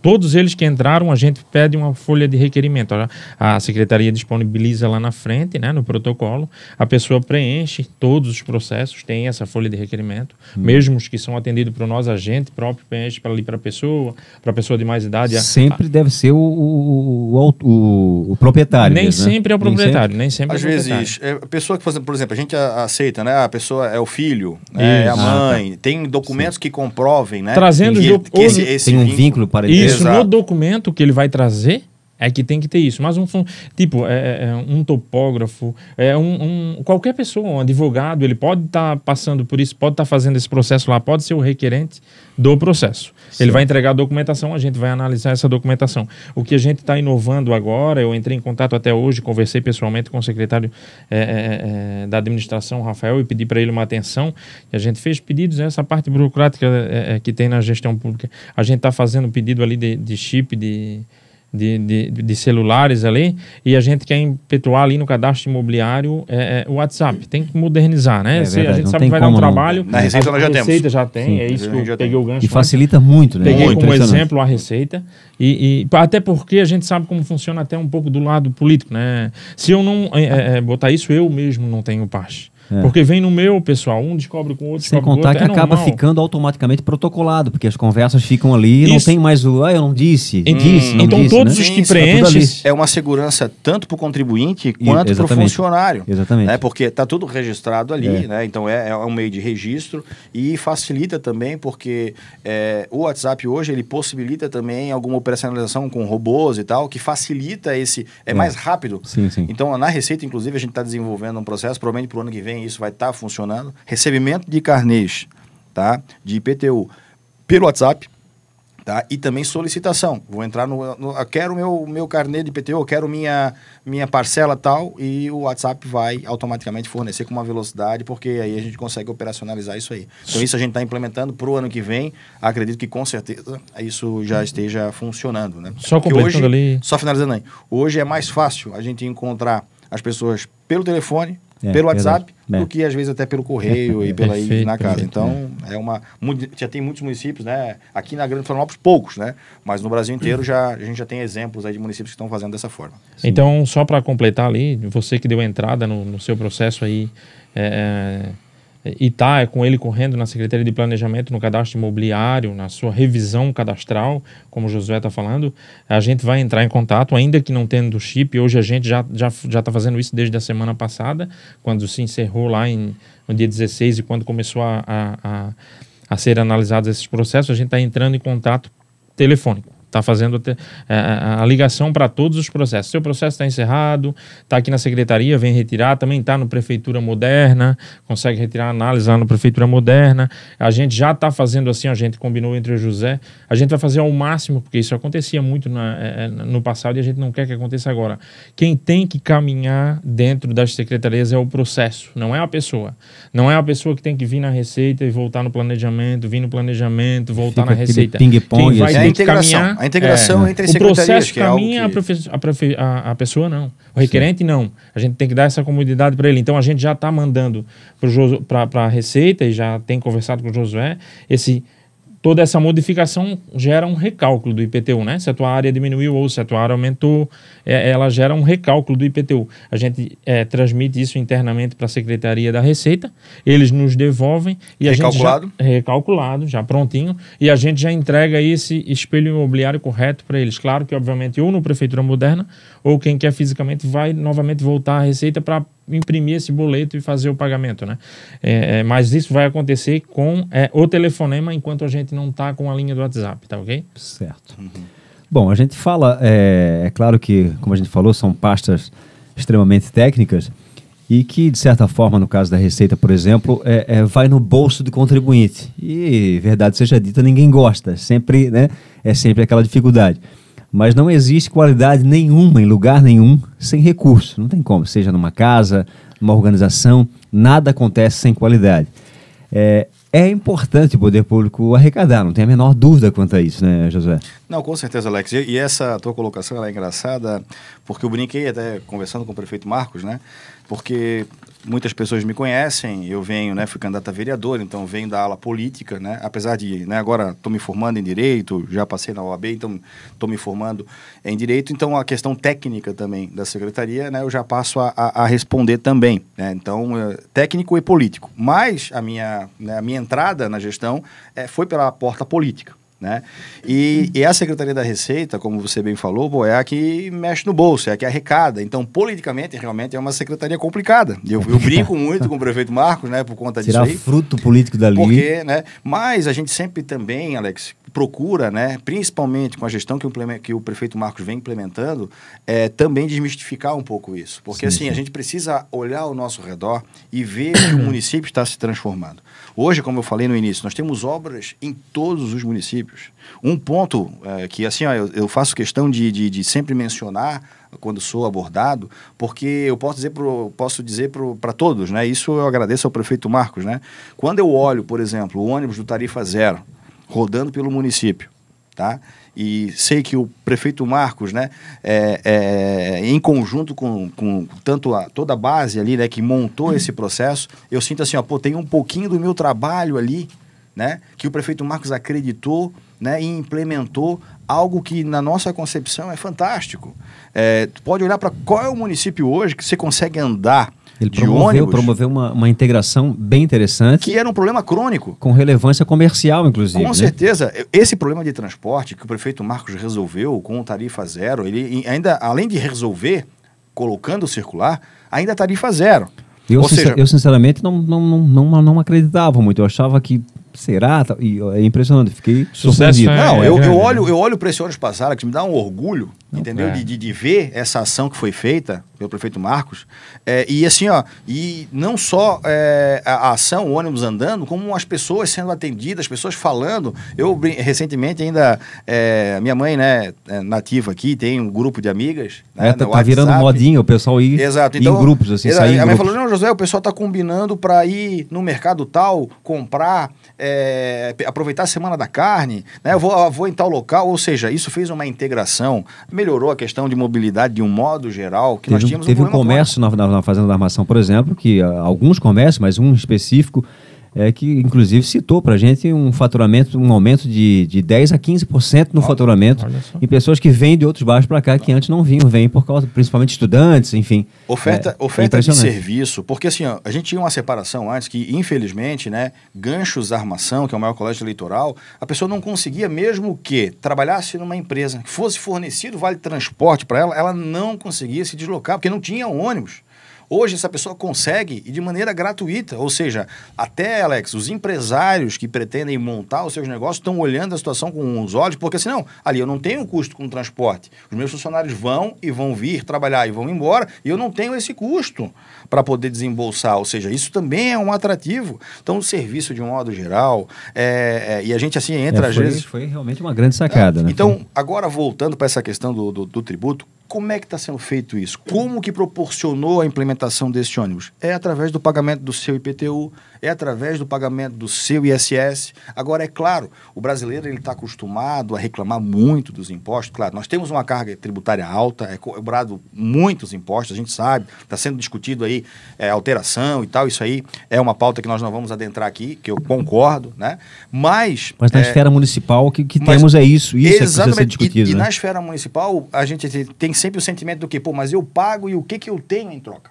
Todos eles que entraram, a gente pede uma folha de requerimento. A secretaria disponibiliza lá na frente, né, no protocolo. A pessoa preenche todos os processos, tem essa folha de requerimento. Mesmo os que são atendidos por nós, a gente próprio preenche para a pessoa de mais idade. Sempre deve ser o proprietário. Nem sempre é o proprietário. Nem sempre Às vezes, a pessoa que, por exemplo, a gente aceita, né? A pessoa é o filho, né, é a mãe, tem documentos que comprovem, né? Trazendo tem um vínculo para ele. Isso, no documento que ele vai trazer, é que tem que ter isso. Mas um topógrafo, qualquer pessoa, um advogado, ele pode estar passando por isso, pode estar fazendo esse processo lá, pode ser o requerente do processo. Sim. Ele vai entregar a documentação, a gente vai analisar essa documentação. O que a gente está inovando agora, eu entrei em contato até hoje, conversei pessoalmente com o secretário da administração, Rafael, e pedi para ele uma atenção. E a gente fez pedidos, essa parte burocrática que tem na gestão pública. A gente está fazendo pedido ali de chip, de celulares ali, e a gente quer impetuar ali no cadastro imobiliário o WhatsApp. Tem que modernizar, né? A gente sabe que vai dar um trabalho. Na Receita nós já temos. A Receita já tem, sim, é isso que eu peguei o gancho. E facilita muito, né? Peguei como exemplo a Receita, e até porque a gente sabe como funciona até um pouco do lado político, né? Se eu não botar isso, eu mesmo não tenho parte. Porque vem no meu, pessoal, um descobre com o outro, Sem descobre com o contar outro, que acaba normal. ficando automaticamente protocolado, porque as conversas ficam ali e não Isso. tem mais o, eu não disse, disse, não Então disse, todos né? os que Sim, preenchem... É uma segurança tanto para o contribuinte quanto para o exatamente. funcionário. Exatamente. Né? Porque está tudo registrado ali, né? Então é um meio de registro e facilita também porque o WhatsApp hoje ele possibilita também alguma operacionalização com robôs e tal, que facilita esse... É mais rápido. Sim, sim. Então na Receita, inclusive, a gente está desenvolvendo um processo, provavelmente para o ano que vem isso vai estar funcionando. Recebimento de carnês, tá? De IPTU pelo WhatsApp. Tá? E também solicitação. Vou entrar eu quero meu carnê de IPTU, eu quero minha parcela tal, e o WhatsApp vai automaticamente fornecer com uma velocidade, porque aí a gente consegue operacionalizar isso aí. Então isso a gente está implementando para o ano que vem. Acredito que com certeza isso já esteja funcionando. Né? Só completando ali... Só finalizando aí. Hoje é mais fácil a gente encontrar as pessoas pelo telefone, pelo WhatsApp, do que às vezes até pelo correio e pela aí na casa. Então, já tem muitos municípios, né? Aqui na Grande Florianópolis, poucos, né? Mas no Brasil inteiro a gente já tem exemplos aí de municípios que estão fazendo dessa forma. Sim. Então, só para completar ali, você que deu entrada no seu processo aí, e está com ele correndo na Secretaria de Planejamento, no cadastro imobiliário, na sua revisão cadastral, como o Josué está falando, a gente vai entrar em contato, ainda que não tendo chip. Hoje a gente já está fazendo isso desde a semana passada, quando se encerrou lá no dia 16 e quando começou a ser analisados esses processos, a gente está entrando em contato telefônico. Está fazendo a ligação para todos os processos. Seu processo está encerrado, está aqui na secretaria, vem retirar, também está no Prefeitura Moderna, consegue retirar a análise lá no Prefeitura Moderna. A gente já está fazendo assim, a gente combinou entre o José, a gente vai fazer ao máximo, porque isso acontecia muito no passado e a gente não quer que aconteça agora. Quem tem que caminhar dentro das secretarias é o processo, não é a pessoa. Não é a pessoa que tem que vir na Receita e voltar no planejamento, vir no planejamento, voltar na Receita. Ping-pong. Quem vai ter que caminhar... A integração entre o secretarias, processo que é algo caminha, que... a pessoa não. O requerente não. A gente tem que dar essa comodidade para ele. Então, a gente já está mandando para a Receita e já tem conversado com o Josué. Toda essa modificação gera um recálculo do IPTU, né? Se a tua área diminuiu ou se a tua área aumentou, ela gera um recálculo do IPTU. A gente transmite isso internamente para a Secretaria da Receita, eles nos devolvem e a gente já... Recalculado, já prontinho, e a gente já entrega esse espelho imobiliário correto para eles. Claro que, obviamente, ou no Prefeitura Moderna, ou quem quer fisicamente vai novamente voltar à Receita para imprimir esse boleto e fazer o pagamento, né? Mas isso vai acontecer com o telefonema enquanto a gente não está com a linha do WhatsApp, tá ok? Certo. Bom, a gente fala, é claro que, como a gente falou, são pastas extremamente técnicas e que, de certa forma, no caso da Receita, por exemplo, vai no bolso do contribuinte. E, verdade seja dita, ninguém gosta, sempre, né? É sempre aquela dificuldade. Mas não existe qualidade nenhuma, em lugar nenhum, sem recurso. Não tem como, seja numa casa, numa organização, nada acontece sem qualidade. É importante o poder público arrecadar, não tem a menor dúvida quanto a isso, né, Josué? Não, com certeza, Alex. E essa tua colocação ela é engraçada, porque eu brinquei até conversando com o prefeito Marcos, né? Porque muitas pessoas me conhecem, eu venho, né, fui candidato a vereador, então venho da ala política, né? Apesar de, né, agora estou me formando em Direito, já passei na OAB, então estou me formando em Direito, então a questão técnica também da Secretaria, né, eu já passo a responder também, né? Então, técnico e político. Mas a minha entrada na gestão foi pela porta política. Né? E a Secretaria da Receita, como você bem falou, é a que mexe no bolso, é a que arrecada. Então, politicamente, realmente é uma secretaria complicada. Eu brinco muito com o prefeito Marcos, né, por conta disso aí. Tirar fruto político dali. Porque, né, mas a gente sempre também, Alex, procura, né, principalmente com a gestão que o prefeito Marcos vem implementando, também desmistificar um pouco isso. Porque, sim. A gente precisa olhar ao nosso redor e ver que o município está se transformando. Hoje, como eu falei no início, nós temos obras em todos os municípios. Um ponto que, assim, eu faço questão de sempre mencionar quando sou abordado, porque eu posso dizer para todos, né? Isso eu agradeço ao prefeito Marcos, né? Quando eu olho, por exemplo, o ônibus do Tarifa Zero rodando pelo município, tá? E sei que o prefeito Marcos, né, em conjunto com toda a base ali, né, que montou esse processo, eu sinto assim, tem um pouquinho do meu trabalho ali, né, que o prefeito Marcos acreditou, né, e implementou algo que na nossa concepção é fantástico. Tu pode olhar para qual é o município hoje que você consegue andar Ele de ônibus. promoveu uma integração bem interessante. Que era um problema crônico. Com relevância comercial, inclusive. Com certeza. Esse problema de transporte que o prefeito Marcos resolveu com o tarifa zero, ele ainda, além de resolver, colocando o circular, ainda tarifa zero. Eu sinceramente, não acreditava muito. Eu achava que será? E é impressionante, fiquei surpreendido. Eu olho para esse ônibus passar, que me dá um orgulho, entendeu? De ver essa ação que foi feita pelo prefeito Marcos. E assim, e não só a ação, o ônibus andando, como as pessoas sendo atendidas, as pessoas falando. Eu, recentemente, ainda, minha mãe, né, nativa aqui, tem um grupo de amigas. Né, tá virando modinha o pessoal ir, então, em grupos, assim, sair em a grupos. mãe falou, não, José, o pessoal está combinando para ir no mercado tal, comprar, aproveitar a Semana da Carne, né, eu vou em tal local, ou seja, isso fez uma integração, melhorou a questão de mobilidade de um modo geral, que nós tínhamos teve um comércio na Fazenda da Armação, por exemplo, que alguns comércios, mas um específico, que inclusive citou para a gente um faturamento, um aumento de 10% a 15% no faturamento em pessoas que vêm de outros bairros para cá, que antes não vinham, vêm por causa, principalmente estudantes, enfim. Oferta de serviço, porque assim, a gente tinha uma separação antes que, infelizmente, né, Ganchos Armação, que é o maior colégio eleitoral, a pessoa não conseguia, mesmo que trabalhasse numa empresa, que fosse fornecido vale transporte para ela não conseguia se deslocar, porque não tinha ônibus. Hoje essa pessoa consegue e de maneira gratuita, ou seja, até, Alex, os empresários que pretendem montar os seus negócios estão olhando a situação com os olhos, porque senão, ali eu não tenho custo com o transporte, os meus funcionários vão vir trabalhar e vão embora, e eu não tenho esse custo para poder desembolsar, ou seja, isso também é um atrativo. Então, o serviço de um modo geral, e a gente assim entra às vezes... Foi realmente uma grande sacada, né? Então, agora voltando para essa questão do tributo, como é que está sendo feito isso? Como que proporcionou a implementação desse ônibus? É através do pagamento do seu IPTU, é através do pagamento do seu ISS. Agora, é claro, o brasileiro está acostumado a reclamar muito dos impostos. Claro, nós temos uma carga tributária alta, é cobrado muitos impostos, a gente sabe, está sendo discutido aí alteração e tal, isso aí é uma pauta que nós não vamos adentrar aqui, que eu concordo, né? Mas na esfera municipal, o que temos é isso é que precisa ser discutido. E na esfera municipal, a gente tem sempre o sentimento do que, mas eu pago e o que eu tenho em troca?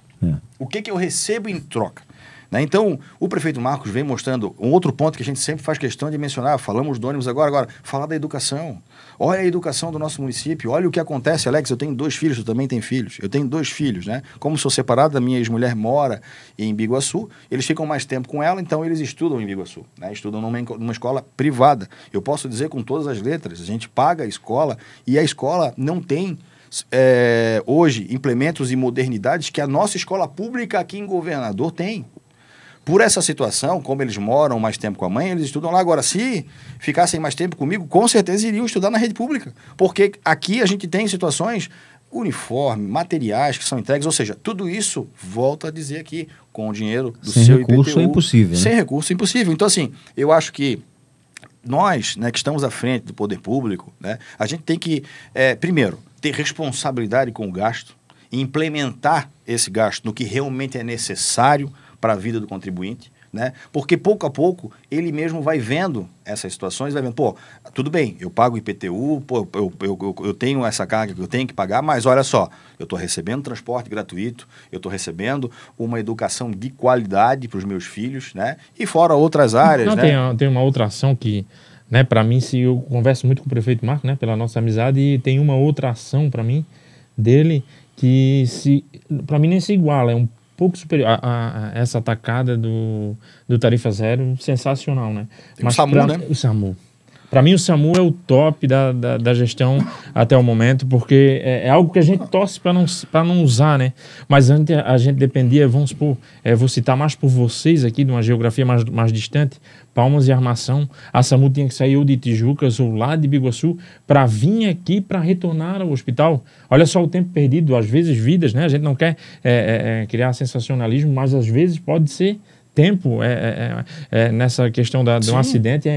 O que eu recebo em troca? Né? Então, o prefeito Marcos vem mostrando um outro ponto que a gente sempre faz questão de mencionar, falamos do ônibus agora, falar da educação. Olha a educação do nosso município, olha o que acontece, Alex, eu tenho 2 filhos, tu também tem filhos, eu tenho 2 filhos, né? Como sou separado, a minha ex-mulher mora em Biguaçu, eles ficam mais tempo com ela, então eles estudam em Biguaçu, né? Estudam numa escola privada. Eu posso dizer com todas as letras, a gente paga a escola e a escola não tem... hoje, implementos e modernidades que a nossa escola pública aqui em Governador tem. Por essa situação, como eles moram mais tempo com a mãe, eles estudam lá. Agora, se ficassem mais tempo comigo, com certeza iriam estudar na rede pública. Porque aqui a gente tem situações, uniforme, materiais que são entregues, ou seja, tudo isso, volto a dizer aqui, com o dinheiro do seu IPTU. Sem recurso é impossível. Sem recurso é impossível. Então, assim, eu acho que nós, né, que estamos à frente do poder público, né, a gente tem que, primeiro, ter responsabilidade com o gasto e implementar esse gasto no que realmente é necessário para a vida do contribuinte, né? Porque pouco a pouco ele mesmo vai vendo essas situações, vai vendo, tudo bem, eu pago IPTU, eu tenho essa carga que eu tenho que pagar, mas olha só, eu estou recebendo transporte gratuito, eu estou recebendo uma educação de qualidade para os meus filhos, né? E fora outras áreas, não, né? Tem uma outra ação que, né, para mim, se eu converso muito com o prefeito Marco, né, pela nossa amizade, e tem uma outra ação para mim dele que para mim nem se iguala, é um pouco superior a essa atacada do tarifa zero, sensacional, né? Mas o SAMU, né? O SAMU. Para mim, o SAMU é o top da gestão até o momento, porque é algo que a gente torce para não usar, né? Mas antes a gente dependia, vamos supor, vou citar mais por vocês aqui, de uma geografia mais distante, Palmas e Armação, a SAMU tinha que sair ou de Tijucas ou lá de Biguaçu para vir aqui para retornar ao hospital. Olha só o tempo perdido, às vezes vidas, né? A gente não quer criar sensacionalismo, mas às vezes pode ser tempo nessa questão de um acidente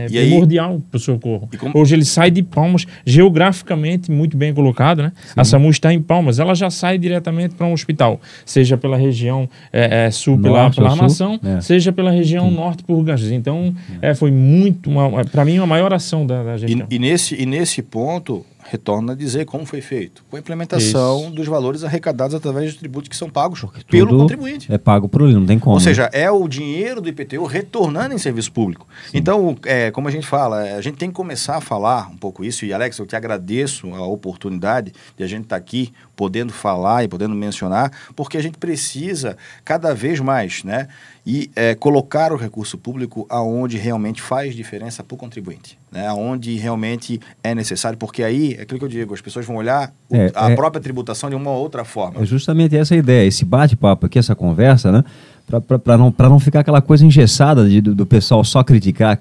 primordial para o socorro. Hoje ele sai de Palmas, geograficamente muito bem colocado, né? A SAMU está em Palmas, ela já sai diretamente para um hospital, seja pela região sul pela Armação, seja pela região norte por Ganchos. Então, foi muito, para mim, uma maior ação da gestão. E nesse ponto, retorno a dizer como foi feito. Com a implementação dos valores arrecadados através dos tributos que são pagos Porque pelo tudo contribuinte. é pago por ele, não tem como. Ou seja, é o dinheiro do IPTU retornando em serviço público. Sim. Então, como a gente fala, a gente tem que começar a falar um pouco isso. E, Alex, eu te agradeço a oportunidade de a gente estar aqui podendo falar e podendo mencionar, porque a gente precisa cada vez mais, né, e colocar o recurso público aonde realmente faz diferença para o contribuinte, né, aonde realmente é necessário, porque aí, é aquilo que eu digo, as pessoas vão olhar a própria tributação de uma outra forma. É justamente essa a ideia, esse bate-papo aqui, essa conversa, né, para não ficar aquela coisa engessada do pessoal só criticar,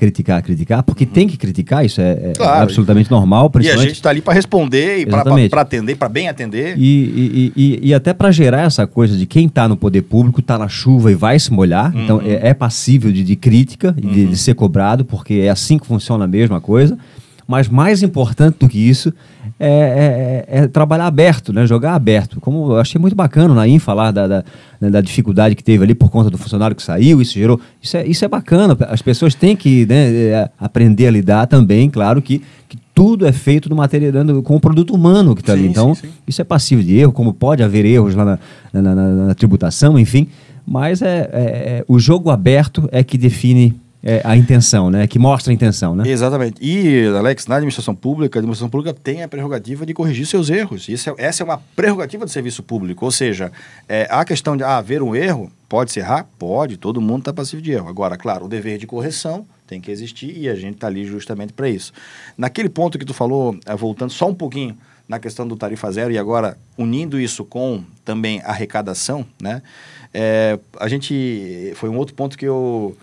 porque tem que criticar, isso é Claro, absolutamente normal. E a gente está ali para responder e para atender, para bem atender. E até para gerar essa coisa de quem está no poder público, está na chuva e vai se molhar, então é passível de crítica e de ser cobrado, porque é assim que funciona a mesma coisa. Mas mais importante do que isso é trabalhar aberto, né? Jogar aberto. Como eu achei muito bacana o Naim falar da dificuldade que teve ali por conta do funcionário que saiu, isso gerou. Isso é bacana. As pessoas têm que, né, aprender a lidar também, claro que tudo é feito com o produto humano que está ali. Então, sim. Isso é passível de erro, como pode haver erros lá na tributação, enfim. Mas o jogo aberto é que define a intenção, né? Que mostra a intenção, né? Exatamente. E, Alex, na administração pública, a administração pública tem a prerrogativa de corrigir seus erros. Essa é uma prerrogativa do serviço público. Ou seja, a questão de haver um erro, pode se errar? Pode, todo mundo está passivo de erro. Agora, claro, o dever de correção tem que existir e a gente está ali justamente para isso. Naquele ponto que tu falou, voltando só um pouquinho na questão do tarifa zero e agora unindo isso com também a arrecadação, né? Foi um outro ponto que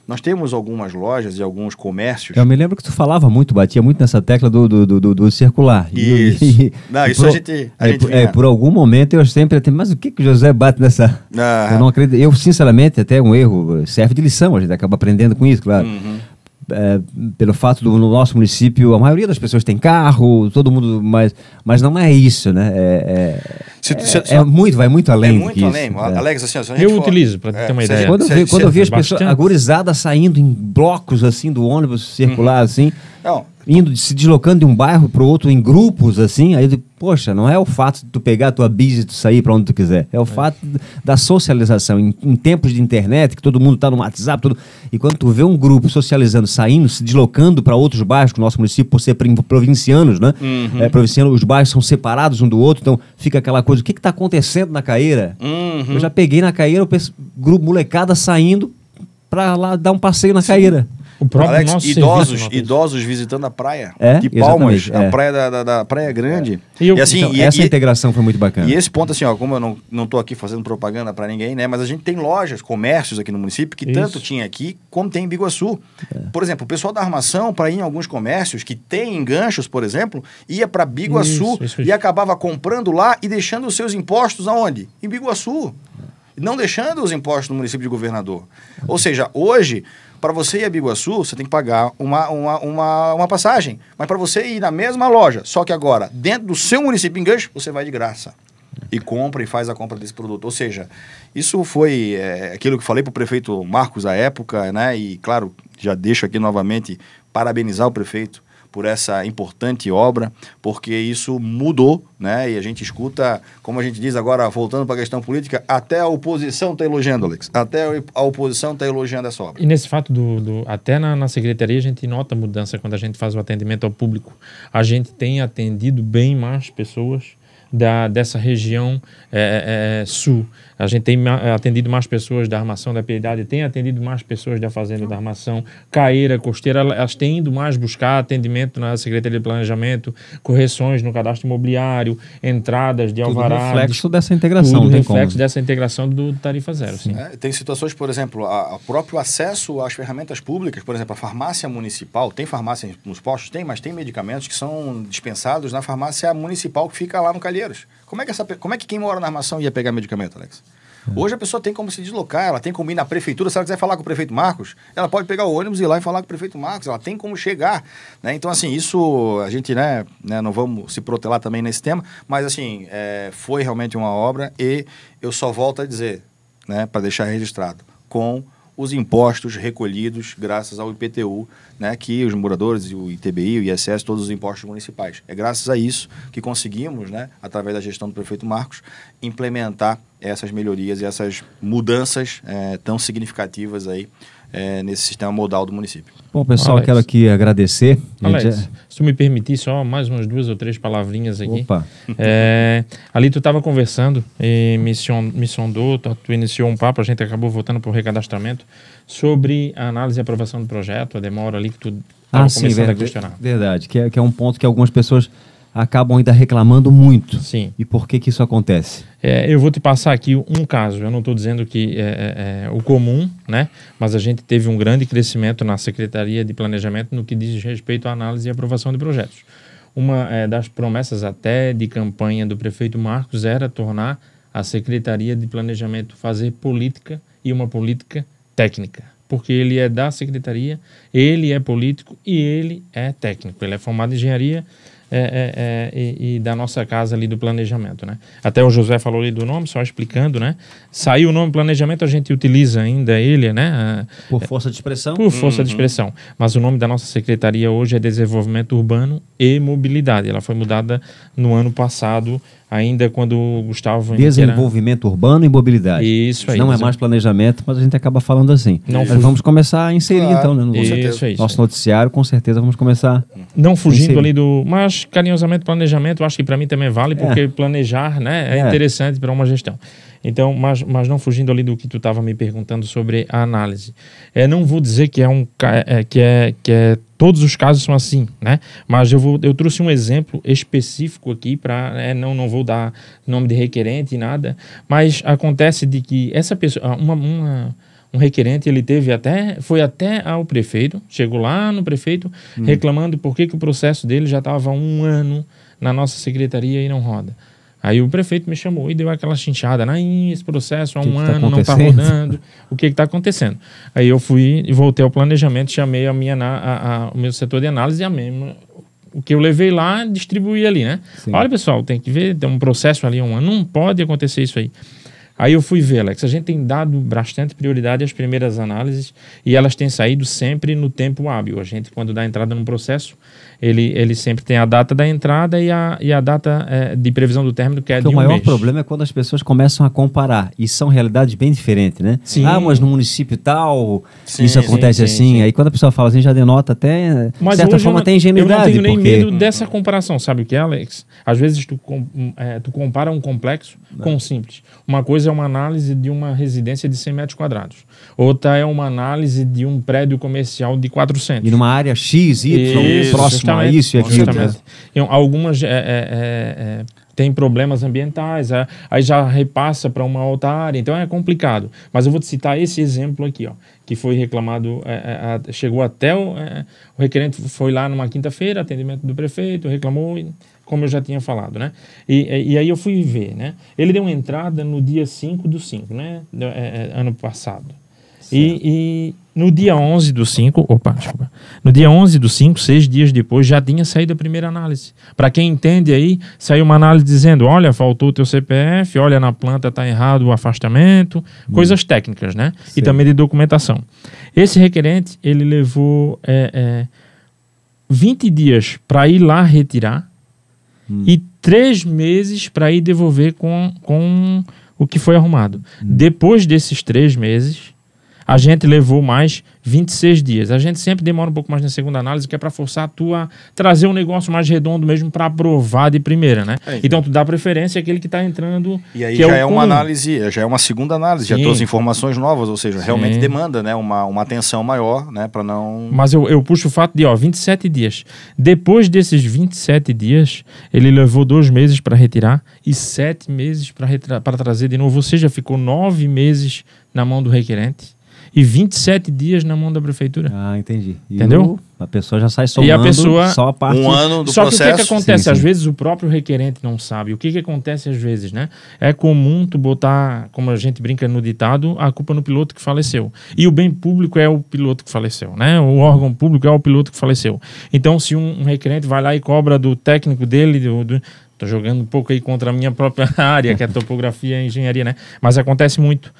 nós temos algumas lojas e alguns comércios. Eu me lembro que tu falava muito, batia muito nessa tecla do circular. Isso. A gente por algum momento eu sempre mas o que o José bate nessa... Eu não acredito. Eu, sinceramente, até um erro serve de lição, a gente acaba aprendendo com isso, claro. Pelo fato do no nosso município, a maioria das pessoas tem carro, todo mundo, mas não é isso, né? Vai muito além. Muito além. Alex, assim, eu utilizo, para ter uma ideia. Quando eu vi as pessoas agorizadas saindo em blocos assim do ônibus circular, assim, se deslocando de um bairro para o outro em grupos, assim, aí, poxa, não é o fato de tu pegar a tua bis e tu sair para onde tu quiser, é o fato da socialização. Em tempos de internet, que todo mundo está no WhatsApp, e quando tu vê um grupo socializando, saindo, se deslocando para outros bairros, que o nosso município, por ser provincianos, né? Provincianos, os bairros são separados um do outro, então fica aquela coisa, o que está acontecendo na Caeira? Eu já peguei na Caeira, grupo molecada saindo para lá dar um passeio na Caeira. O próprio Alex, nosso idosos visitando a praia de Palmas, a praia da Praia Grande. Essa integração foi muito bacana. E esse ponto, assim, como eu não estou aqui fazendo propaganda para ninguém, né? Mas a gente tem lojas, comércios aqui no município que tanto tinha aqui como tem em Biguaçu. Por exemplo, o pessoal da armação, para ir em alguns comércios que tem ganchos, por exemplo, ia para Biguaçu e acabava comprando lá e deixando os seus impostos aonde? Em Biguaçu. Não deixando os impostos no município de Governador. Ou seja, hoje, para você ir a Biguaçu, você tem que pagar uma passagem. Mas para você ir na mesma loja, só que agora, dentro do seu município em gancho, você vai de graça. E compra e faz a compra desse produto. Ou seja, isso foi aquilo que eu falei para o prefeito Marcos à época, né? E, claro, já deixo aqui novamente parabenizar o prefeito por essa importante obra, porque isso mudou, né? E a gente escuta, como a gente diz agora, voltando para a questão política, até a oposição está elogiando, Alex. Até a oposição está elogiando essa obra. E nesse fato até na secretaria a gente nota mudança quando a gente faz o atendimento ao público. A gente tem atendido bem mais pessoas dessa região sul. A gente tem atendido mais pessoas da Armação da Piedade, tem atendido mais pessoas da Fazenda da Armação, Caeira, Costeira, elas têm ido mais buscar atendimento na Secretaria de Planejamento, correções no cadastro imobiliário, entradas de alvará. Tudo reflexo dessa integração. Tudo reflexo dessa integração do Tarifa Zero, sim. Tem situações, por exemplo, o próprio acesso às ferramentas públicas, por exemplo, a farmácia municipal, tem farmácia nos postos? Tem, mas tem medicamentos que são dispensados na farmácia municipal que fica lá no Calheiros. Como é que quem mora na Armação ia pegar medicamento, Alex? Hoje a pessoa tem como se deslocar, ela tem como ir na prefeitura, se ela quiser falar com o prefeito Marcos, ela pode pegar o ônibus e ir lá e falar com o prefeito Marcos, ela tem como chegar, né? Então, assim, isso a gente, né, não vamos se protelar também nesse tema, mas, assim, foi realmente uma obra e eu só volto a dizer, né, para deixar registrado, com os impostos recolhidos graças ao IPTU, né, que os moradores, o ITBI, o ISS, todos os impostos municipais. É graças a isso que conseguimos, né, através da gestão do prefeito Marcos, implementar essas melhorias e essas mudanças tão significativas aí nesse sistema modal do município. Bom, pessoal, quero aqui agradecer. Alex, se tu me permitir só mais umas 2 ou 3 palavrinhas aqui. Opa. Ali tu estava conversando e me sondou, tu iniciou um papo, a gente acabou voltando para o recadastramento sobre a análise e aprovação do projeto, a demora ali que tu estava começando a questionar. Verdade, que é um ponto que algumas pessoas acabam ainda reclamando muito. Sim. E por que isso acontece? Eu vou te passar aqui um caso. Eu não estou dizendo que é o comum, né? Mas a gente teve um grande crescimento na Secretaria de Planejamento no que diz respeito à análise e aprovação de projetos. Uma das promessas até de campanha do prefeito Marcos era tornar a Secretaria de Planejamento fazer política e uma política técnica. Porque ele é da Secretaria, ele é político e ele é técnico. Ele é formado em engenharia e da nossa casa ali do planejamento, né? Até o José falou ali do nome, só explicando, né? Saiu o nome planejamento, a gente utiliza ainda ele, né? Por força de expressão? Por força de expressão. Mas o nome da nossa secretaria hoje é Desenvolvimento Urbano e Mobilidade. Ela foi mudada no ano passado, ainda quando o Gustavo... Desenvolvimento Urbano e Mobilidade. Isso aí. Não é mais planejamento, mas a gente acaba falando assim. Mas vamos começar a inserir, então, né? Isso. Nosso noticiário, com certeza, vamos começar... Não fugindo ali do... Mas, carinhosamente, planejamento, acho que para mim também vale, porque planejar, né, é interessante para uma gestão. Então, mas não fugindo ali do que tu estava me perguntando sobre a análise. Não vou dizer que todos os casos são assim, né? Mas eu trouxe um exemplo específico aqui para não vou dar nome de requerente e nada, mas acontece de que essa pessoa, um requerente, ele foi até ao prefeito, chegou lá no prefeito reclamando por que o processo dele já estava há 1 ano na nossa secretaria e não roda. Aí o prefeito me chamou e deu aquela chinchada, esse processo há 1 ano não está rodando, o que está acontecendo? Aí eu fui e voltei ao planejamento, chamei o meu setor de análise e o que eu levei lá, distribuí ali, né? Sim. Olha, pessoal, tem que ver, tem um processo ali há 1 ano, não pode acontecer isso aí. Aí eu fui ver, Alex, a gente tem dado bastante prioridade às primeiras análises e elas têm saído sempre no tempo hábil. A gente, quando dá entrada num processo, ele sempre tem a data da entrada e a data de previsão do término, que é de 1 mês. O maior problema é quando as pessoas começam a comparar, e são realidades bem diferentes, né? Sim. Mas no município tal, isso acontece assim. Aí quando a pessoa fala assim, já denota até, de certa forma, até ingenuidade. Eu não tenho nem medo dessa comparação, sabe o que é, Alex? Às vezes tu compara um complexo com um simples. Uma coisa é uma análise de uma residência de 100 metros quadrados. Outra é uma análise de um prédio comercial de 400. E numa área X, Y, próximo a isso e aquilo. Algumas têm problemas ambientais, aí já repassa para uma outra área, então é complicado. Mas eu vou te citar esse exemplo aqui, que foi reclamado, chegou até o requerente, foi lá numa quinta-feira, atendimento do prefeito, reclamou, como eu já tinha falado, né? E aí eu fui ver, né? Ele deu uma entrada no dia 5/5, né? Ano passado. E no dia 11/5, no dia 11/5, 6 dias depois, já tinha saído a primeira análise. Para quem entende aí, saiu uma análise dizendo, olha, faltou o teu CPF, olha, na planta está errado o afastamento, coisas técnicas, né? Sim. E também de documentação. Esse requerente, ele levou 20 dias para ir lá retirar e 3 meses para ir devolver com o que foi arrumado. Depois desses 3 meses, a gente levou mais 26 dias. A gente sempre demora um pouco mais na segunda análise, que é para forçar tu a trazer um negócio mais redondo mesmo para aprovar de primeira, né? Então tu dá preferência àquele que está entrando. E aí já é uma análise, já é uma segunda análise, já trouxe informações novas, ou seja, realmente demanda, né, uma atenção maior, né, para não... Mas eu puxo o fato de 27 dias. Depois desses 27 dias, ele levou 2 meses para retirar e 7 meses para trazer de novo. Ou seja, ficou 9 meses na mão do requerente e 27 dias na mão da prefeitura. Entendi. Entendeu? A pessoa já sai somando e a pessoa, só a parte... 1 ano do só processo. Só que o que acontece? Às vezes o próprio requerente não sabe. O que acontece às vezes, né? É comum tu botar, como a gente brinca no ditado, a culpa no piloto que faleceu. E o bem público é o piloto que faleceu, né? O órgão público é o piloto que faleceu. Então, se um requerente vai lá e cobra do técnico dele, Tô jogando um pouco aí contra a minha própria área, que é a topografia e engenharia, né? Mas acontece muito.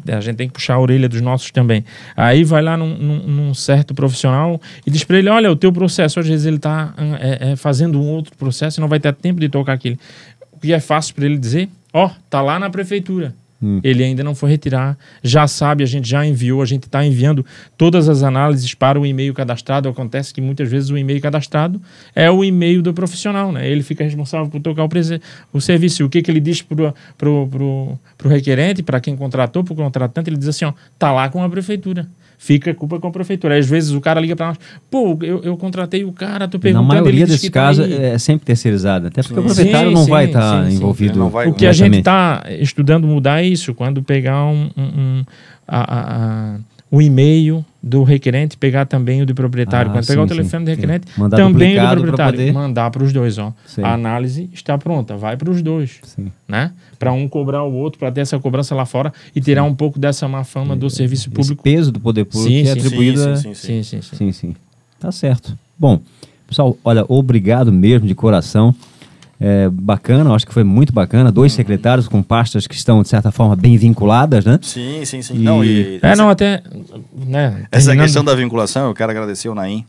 A gente tem que puxar a orelha dos nossos também. Aí vai lá num certo profissional e diz para ele, olha, o teu processo, às vezes ele está fazendo um outro processo e não vai ter tempo de tocar aquele. O que é fácil para ele dizer, tá lá na prefeitura. Ele ainda não foi retirar, já sabe, a gente já enviou, a gente está enviando todas as análises para o e-mail cadastrado. Acontece que muitas vezes o e-mail cadastrado é o e-mail do profissional, né? Ele fica responsável por tocar o serviço. O que ele diz pro requerente, para quem contratou, para o contratante, ele diz assim, tá lá com a prefeitura. Fica a culpa com a prefeitura. Às vezes o cara liga para nós, pô, eu contratei o cara, tô perguntando... Na maioria desses casos é sempre terceirizado, até porque o proprietário não vai estar envolvido. O que a gente está estudando mudar é isso, quando pegar o e-mail do requerente, pegar também o do proprietário. Quando pegar o telefone do requerente, também o do proprietário. Mandar para os dois. A análise está pronta, vai para os dois. Né? Para um cobrar o outro, para ter essa cobrança lá fora e tirar um pouco dessa má fama do serviço público. Esse peso do poder público que é atribuído a... Sim. Tá certo. Bom, pessoal, olha, obrigado mesmo de coração. Bacana, acho que foi muito bacana. 2 secretários com pastas que estão, de certa forma, bem vinculadas, né? Sim. Essa questão da vinculação, eu quero agradecer o Naim,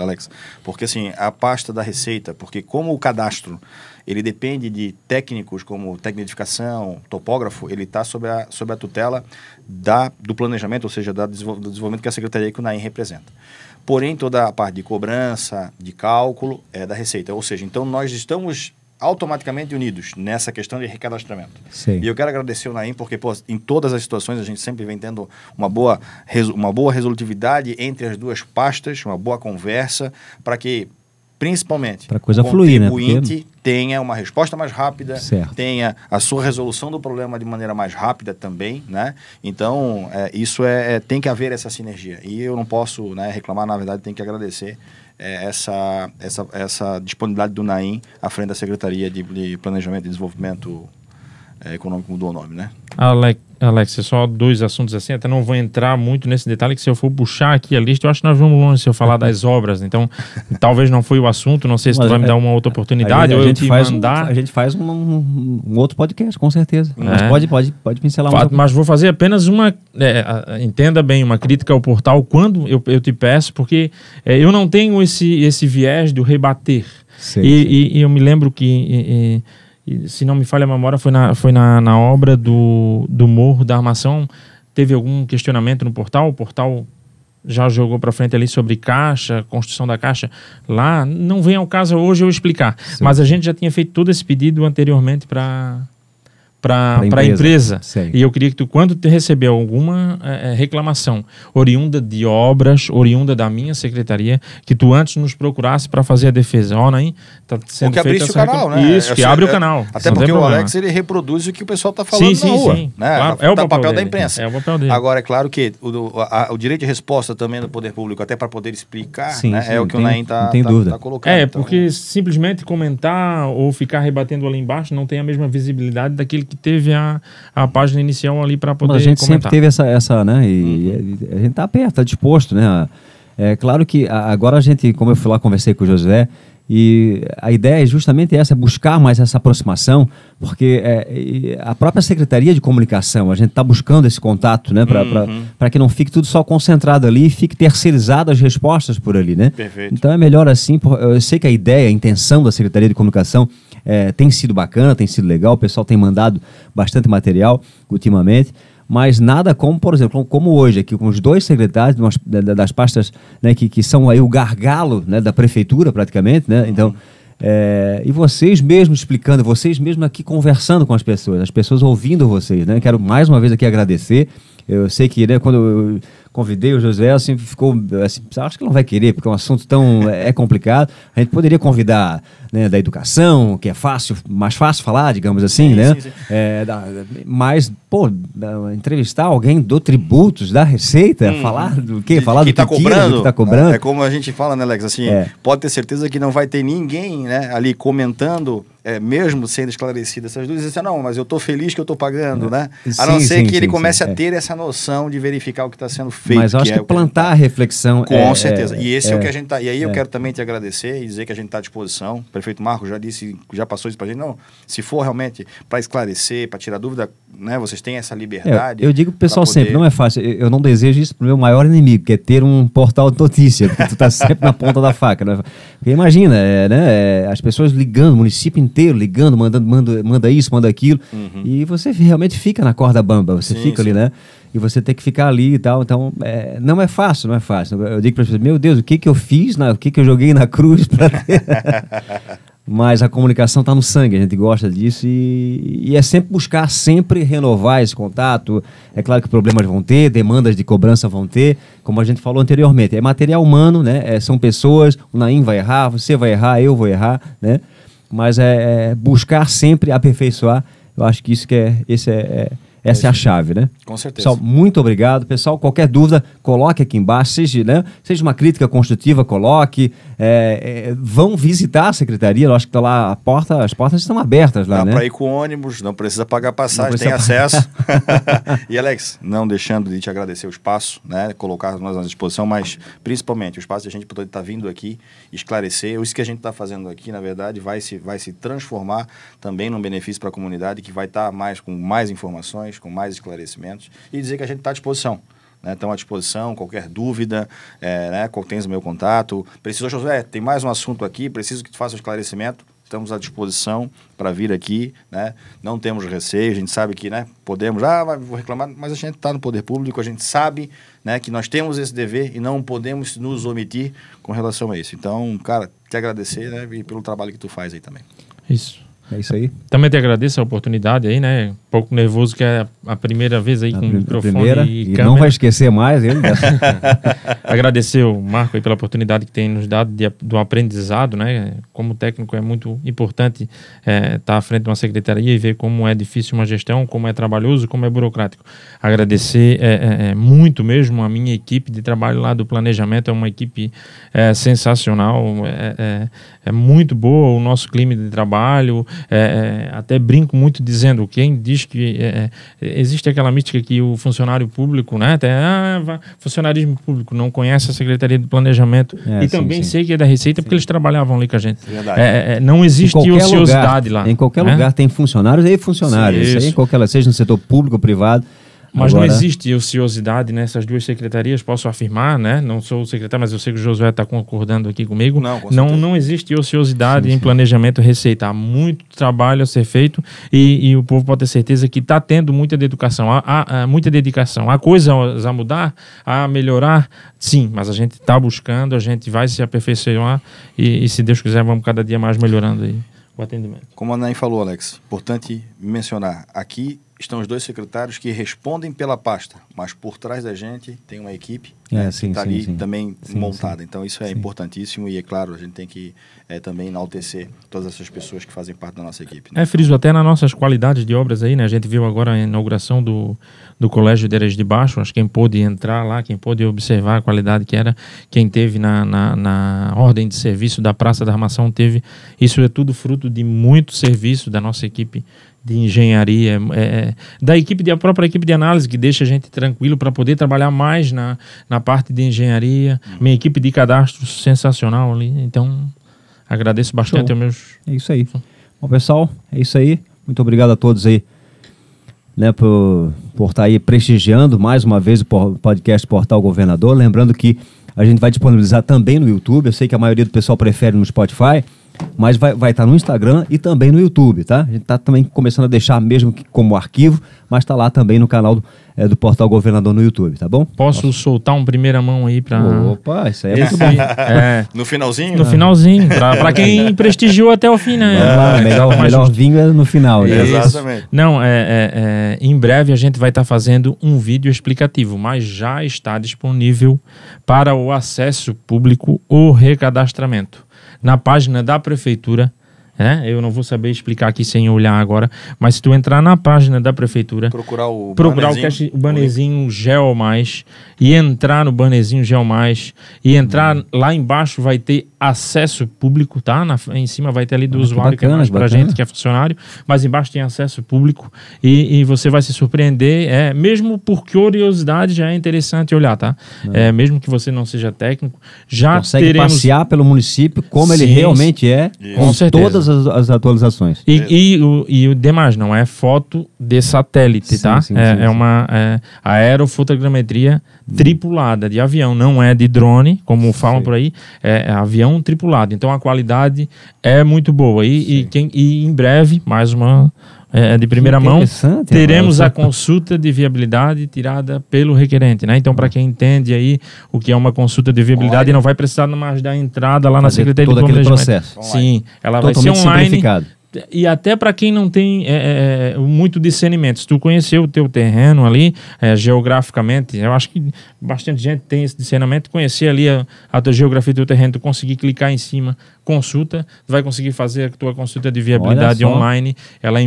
Alex, porque assim, a pasta da Receita, porque como o cadastro, ele depende de técnicos como técnico de edificação, topógrafo, ele está sob a tutela do planejamento, ou seja, do desenvolvimento que a secretaria que o Naim representa. Porém, toda a parte de cobrança, de cálculo, é da Receita. Ou seja, então nós estamos automaticamente unidos nessa questão de recadastramento. Sim. E eu quero agradecer o Naim, porque em todas as situações a gente sempre vem tendo uma boa resolutividade entre as duas pastas, uma boa conversa, para que, principalmente, pra coisa o contribuinte fluir, né? tenha uma resposta mais rápida, certo. tenha a sua resolução do problema de maneira mais rápida também, né? Então, isso tem que haver essa sinergia. E eu não posso, né, reclamar, na verdade, tenho que agradecer essa disponibilidade do Naim à frente da Secretaria de Planejamento e Desenvolvimento Econômico, mudou o nome, né? Alex, só 2 assuntos assim, até não vou entrar muito nesse detalhe, que se eu for puxar aqui a lista, eu acho que nós vamos longe se eu falar das obras, então talvez não foi o assunto, não sei se tu vai me dar uma outra oportunidade, ou eu te mandar... A gente faz um outro podcast, com certeza, mas pode pincelar mas vou fazer apenas uma, entenda bem, uma crítica ao portal, quando eu te peço, porque eu não tenho esse viés do rebater, e eu me lembro que... E, se não me falha a memória, foi na obra do Morro da Armação, teve algum questionamento no portal, o portal já jogou para frente ali sobre caixa, construção da caixa, lá não vem ao caso hoje eu explicar, mas a gente já tinha feito todo esse pedido anteriormente para a empresa. E eu queria que tu, quando tu receber alguma reclamação oriunda de obras, oriunda da minha secretaria, que tu antes nos procurasse para fazer a defesa. Naim, tá sendo que abrisse o canal, né? Isso, que abre o canal. Até porque o Alex, ele reproduz o que o pessoal está falando na rua. Né? Claro, é o papel da imprensa. É o papel dele. Agora, é claro que o direito de resposta também do poder público, até para poder explicar, é o que o Naim está colocando. Porque simplesmente comentar ou ficar rebatendo ali embaixo não tem a mesma visibilidade daquele que teve a página inicial ali para poder comentar. A gente sempre teve essa né? E a gente está perto, está disposto, né? É claro que agora a gente, como eu fui lá, conversei com o Josué, e a ideia é justamente essa, buscar mais essa aproximação, porque a própria Secretaria de Comunicação, a gente está buscando esse contato, né? Para que não fique tudo só concentrado ali e fique terceirizado as respostas por ali, né? Perfeito. Então é melhor assim, eu sei que a ideia, a intenção da Secretaria de Comunicação tem sido bacana, tem sido legal, o pessoal tem mandado bastante material ultimamente, mas nada como, por exemplo, como hoje aqui, com os 2 secretários das pastas, né, que são aí o gargalo, né, da prefeitura praticamente, né? Então, e vocês mesmos explicando, vocês mesmos aqui conversando com as pessoas ouvindo vocês, né? Quero mais uma vez aqui agradecer. Eu sei que, né, quando eu convidei o Josué, assim, ficou, assim, acho que ele não vai querer, porque é um assunto tão complicado. A gente poderia convidar, né, da educação, que é mais fácil falar, digamos assim, né? Sim. Mas, entrevistar alguém do tributos, da Receita, falar do quê? Falar do que está cobrando. É como a gente fala, né, Alex? Assim, pode ter certeza que não vai ter ninguém, né, ali comentando mesmo sendo esclarecidas essas dúvidas, dizem, não, mas eu estou feliz que eu estou pagando, né? Sim, A não ser sim, que ele sim, comece sim, a ter essa noção de verificar o que está sendo feito. Mas eu acho que plantar a reflexão... Com certeza. E esse é o que a gente tá... E aí eu quero também te agradecer e dizer que a gente está à disposição. O prefeito Marcos já disse, já passou isso para a gente. Não, se for realmente para esclarecer, para tirar dúvida, né, vocês têm essa liberdade. Eu digo pro pessoal poder... sempre, não é fácil. Eu não desejo isso pro meu maior inimigo, que é ter um portal de notícia, porque tu tá sempre na ponta da faca. Né? Porque imagina, as pessoas ligando, o município inteiro ligando, manda isso, manda aquilo, e você realmente fica na corda bamba, você fica ali, né? E você tem que ficar ali e tal, então não é fácil, não é fácil. Eu digo para as pessoas, meu Deus, o que eu fiz, o que eu joguei na cruz para ter... Mas a comunicação está no sangue, a gente gosta disso e é sempre buscar, sempre renovar esse contato. É claro que problemas vão ter, demandas de cobrança vão ter, como a gente falou anteriormente. É material humano, né? São pessoas, o Naim vai errar, você vai errar, eu vou errar, né? Mas buscar sempre aperfeiçoar. Eu acho que essa é a chave, né? Com certeza. Pessoal, muito obrigado. Pessoal, qualquer dúvida, coloque aqui embaixo. Seja uma crítica construtiva, coloque. Vão visitar a secretaria. Eu acho que está lá, as portas estão abertas lá, Dá né? para ir com ônibus, não precisa pagar passagem, tem acesso. E Alex, não deixando de te agradecer o espaço, né? Colocar nós à disposição, mas principalmente o espaço de a gente poder estar vindo aqui, esclarecer. Isso que a gente está fazendo aqui, na verdade, vai se transformar também num benefício para a comunidade, que vai estar com mais informações, com mais esclarecimentos, e dizer que a gente está à disposição. Estão à disposição, qualquer dúvida, tens o meu contato. Precisou, Josué, tem mais um assunto aqui, preciso que tu faça um esclarecimento. Estamos à disposição para vir aqui, né? Não temos receio, a gente sabe que, né, podemos, vou reclamar, mas a gente está no poder público, a gente sabe, né, que nós temos esse dever e não podemos nos omitir com relação a isso. Então, cara, te agradecer, né, e pelo trabalho que tu faz aí também. Isso. É isso aí. Também te agradeço a oportunidade aí, né? Um pouco nervoso que é a primeira vez aí com o microfone e câmera. Não vai esquecer mais ele. Agradecer o Marco aí pela oportunidade que tem nos dado do aprendizado, né? Como técnico é muito importante estar à frente de uma secretaria e ver como é difícil uma gestão, como é trabalhoso, como é burocrático. Agradecer muito mesmo a minha equipe de trabalho lá do planejamento, é uma equipe sensacional, é muito boa o nosso clima de trabalho. Até brinco muito dizendo, quem diz que existe aquela mística que o funcionário público, né, funcionarismo público não conhece a Secretaria de Planejamento, e também sei que é da Receita porque eles trabalhavam ali com a gente. Não existe ociosidade lá. Em qualquer lugar tem funcionários e funcionários. Isso aí, seja no setor público ou privado. Mas agora... não existe ociosidade nessas duas secretarias, posso afirmar, né? Não sou o secretário, mas eu sei que o Josué está concordando aqui comigo. Não existe ociosidade em planejamento e receita. Há muito trabalho a ser feito e o povo pode ter certeza que está tendo muita dedicação. Há muita dedicação. Há coisas a mudar, a melhorar, sim, mas a gente está buscando, a gente vai se aperfeiçoar e se Deus quiser, vamos cada dia mais melhorando aí o atendimento. Como a Naim falou, Alex, importante mencionar, aqui estão os dois secretários que respondem pela pasta, mas por trás da gente tem uma equipe que está ali também montada. Então isso é importantíssimo e, é claro, a gente tem que também enaltecer todas essas pessoas que fazem parte da nossa equipe. Né? Friso, até nas nossas qualidades de obras aí, né? A gente viu agora a inauguração do Colégio de Areias de Baixo, acho que quem pôde entrar lá, quem pôde observar a qualidade que era, quem teve na ordem de serviço da Praça da Armação teve, isso é tudo fruto de muito serviço da nossa equipe de engenharia, da própria equipe de análise, que deixa a gente tranquilo para poder trabalhar mais na parte de engenharia. Minha equipe de cadastro sensacional ali, então agradeço bastante aos meus... É isso aí. Bom, pessoal, é isso aí. Muito obrigado a todos aí, né, por estar aí prestigiando mais uma vez o podcast Portal Governador. Lembrando que a gente vai disponibilizar também no YouTube. Eu sei que a maioria do pessoal prefere no Spotify, mas vai estar no Instagram e também no YouTube, tá? A gente está também começando a deixar mesmo que como arquivo, mas está lá também no canal do Portal Governador no YouTube, tá bom? Posso soltar um primeira mão aí para... Opa, isso aí é muito bom. No finalzinho? No finalzinho, para quem prestigiou até o fim, né? Melhor vinho é no final. Né? Exatamente. Não, em breve a gente vai estar fazendo um vídeo explicativo, mas já está disponível para o acesso público o recadastramento. Na página da Prefeitura né? Eu não vou saber explicar aqui sem olhar agora, mas se tu entrar na página da prefeitura, procurar o bannerzinho Geo Mais e entrar no bannerzinho Geo Mais e entrar lá embaixo, vai ter acesso público, tá? Em cima vai ter ali do usuário, que é mais pra gente que é funcionário, mas embaixo tem acesso público e você vai se surpreender, mesmo por curiosidade já é interessante olhar, tá? Mesmo que você não seja técnico, já consegue teremos... passear pelo município como ele realmente é, com todas as atualizações. E o demais, não é foto de satélite, tá? É uma aerofotogrametria tripulada de avião, não é de drone, como falam por aí, é avião tripulado. Então a qualidade é muito boa. E em breve, mais uma... de primeira mão, teremos a consulta de viabilidade tirada pelo requerente, né? Então, para quem entende aí o que é uma consulta de viabilidade, não vai precisar mais dar entrada lá na Secretaria de Planejamento. Processo. Sim, ela vai ser online. E até para quem não tem muito discernimento, se tu conhecer o teu terreno ali, geograficamente, eu acho que bastante gente tem esse discernimento, conhecer ali a tua geografia do teu terreno, tu conseguir clicar em cima, consulta, tu vai conseguir fazer a tua consulta de viabilidade online, ela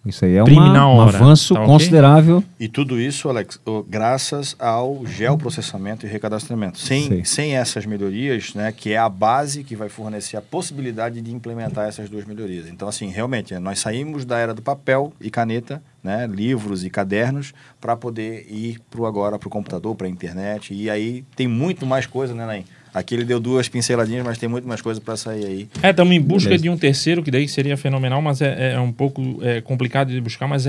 isso aí é um avanço considerável. E tudo isso, Alex, graças ao geoprocessamento e recadastramento. Sem essas melhorias, né, que é a base que vai fornecer a possibilidade de implementar essas duas melhorias. Então, assim, realmente, nós saímos da era do papel e caneta, né, livros e cadernos, para poder ir agora para o computador, para a internet. E aí tem muito mais coisa, né, Naim? Aqui ele deu 2 pinceladinhas, mas tem muito mais coisa para sair aí. Estamos em busca de um terceiro, que daí seria fenomenal, mas é um pouco complicado de buscar, mas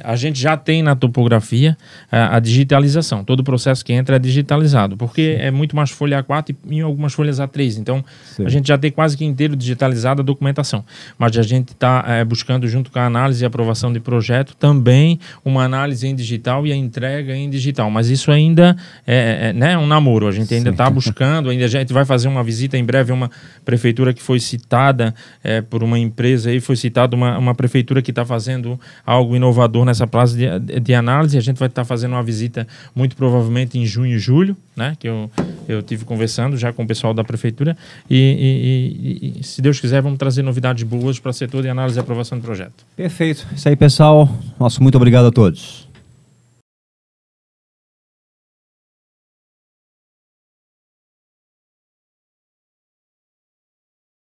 a gente já tem na topografia a digitalização. Todo o processo que entra é digitalizado, porque é muito mais folha A4 e em algumas folhas A3. Então, a gente já tem quase que inteiro digitalizado a documentação. Mas a gente está buscando, junto com a análise e aprovação de projeto, também uma análise em digital e a entrega em digital. Mas isso ainda é um namoro. A gente ainda está buscando, ainda a gente vai fazer uma visita em breve a uma prefeitura que foi citada por uma empresa aí, foi citada uma prefeitura que está fazendo algo inovador nessa praça de análise. A gente vai estar fazendo uma visita muito provavelmente em junho e julho, né? Que eu tive conversando já com o pessoal da prefeitura e se Deus quiser vamos trazer novidades boas para o setor de análise e aprovação de projeto. Perfeito. Isso aí, pessoal. Nosso muito obrigado a todos.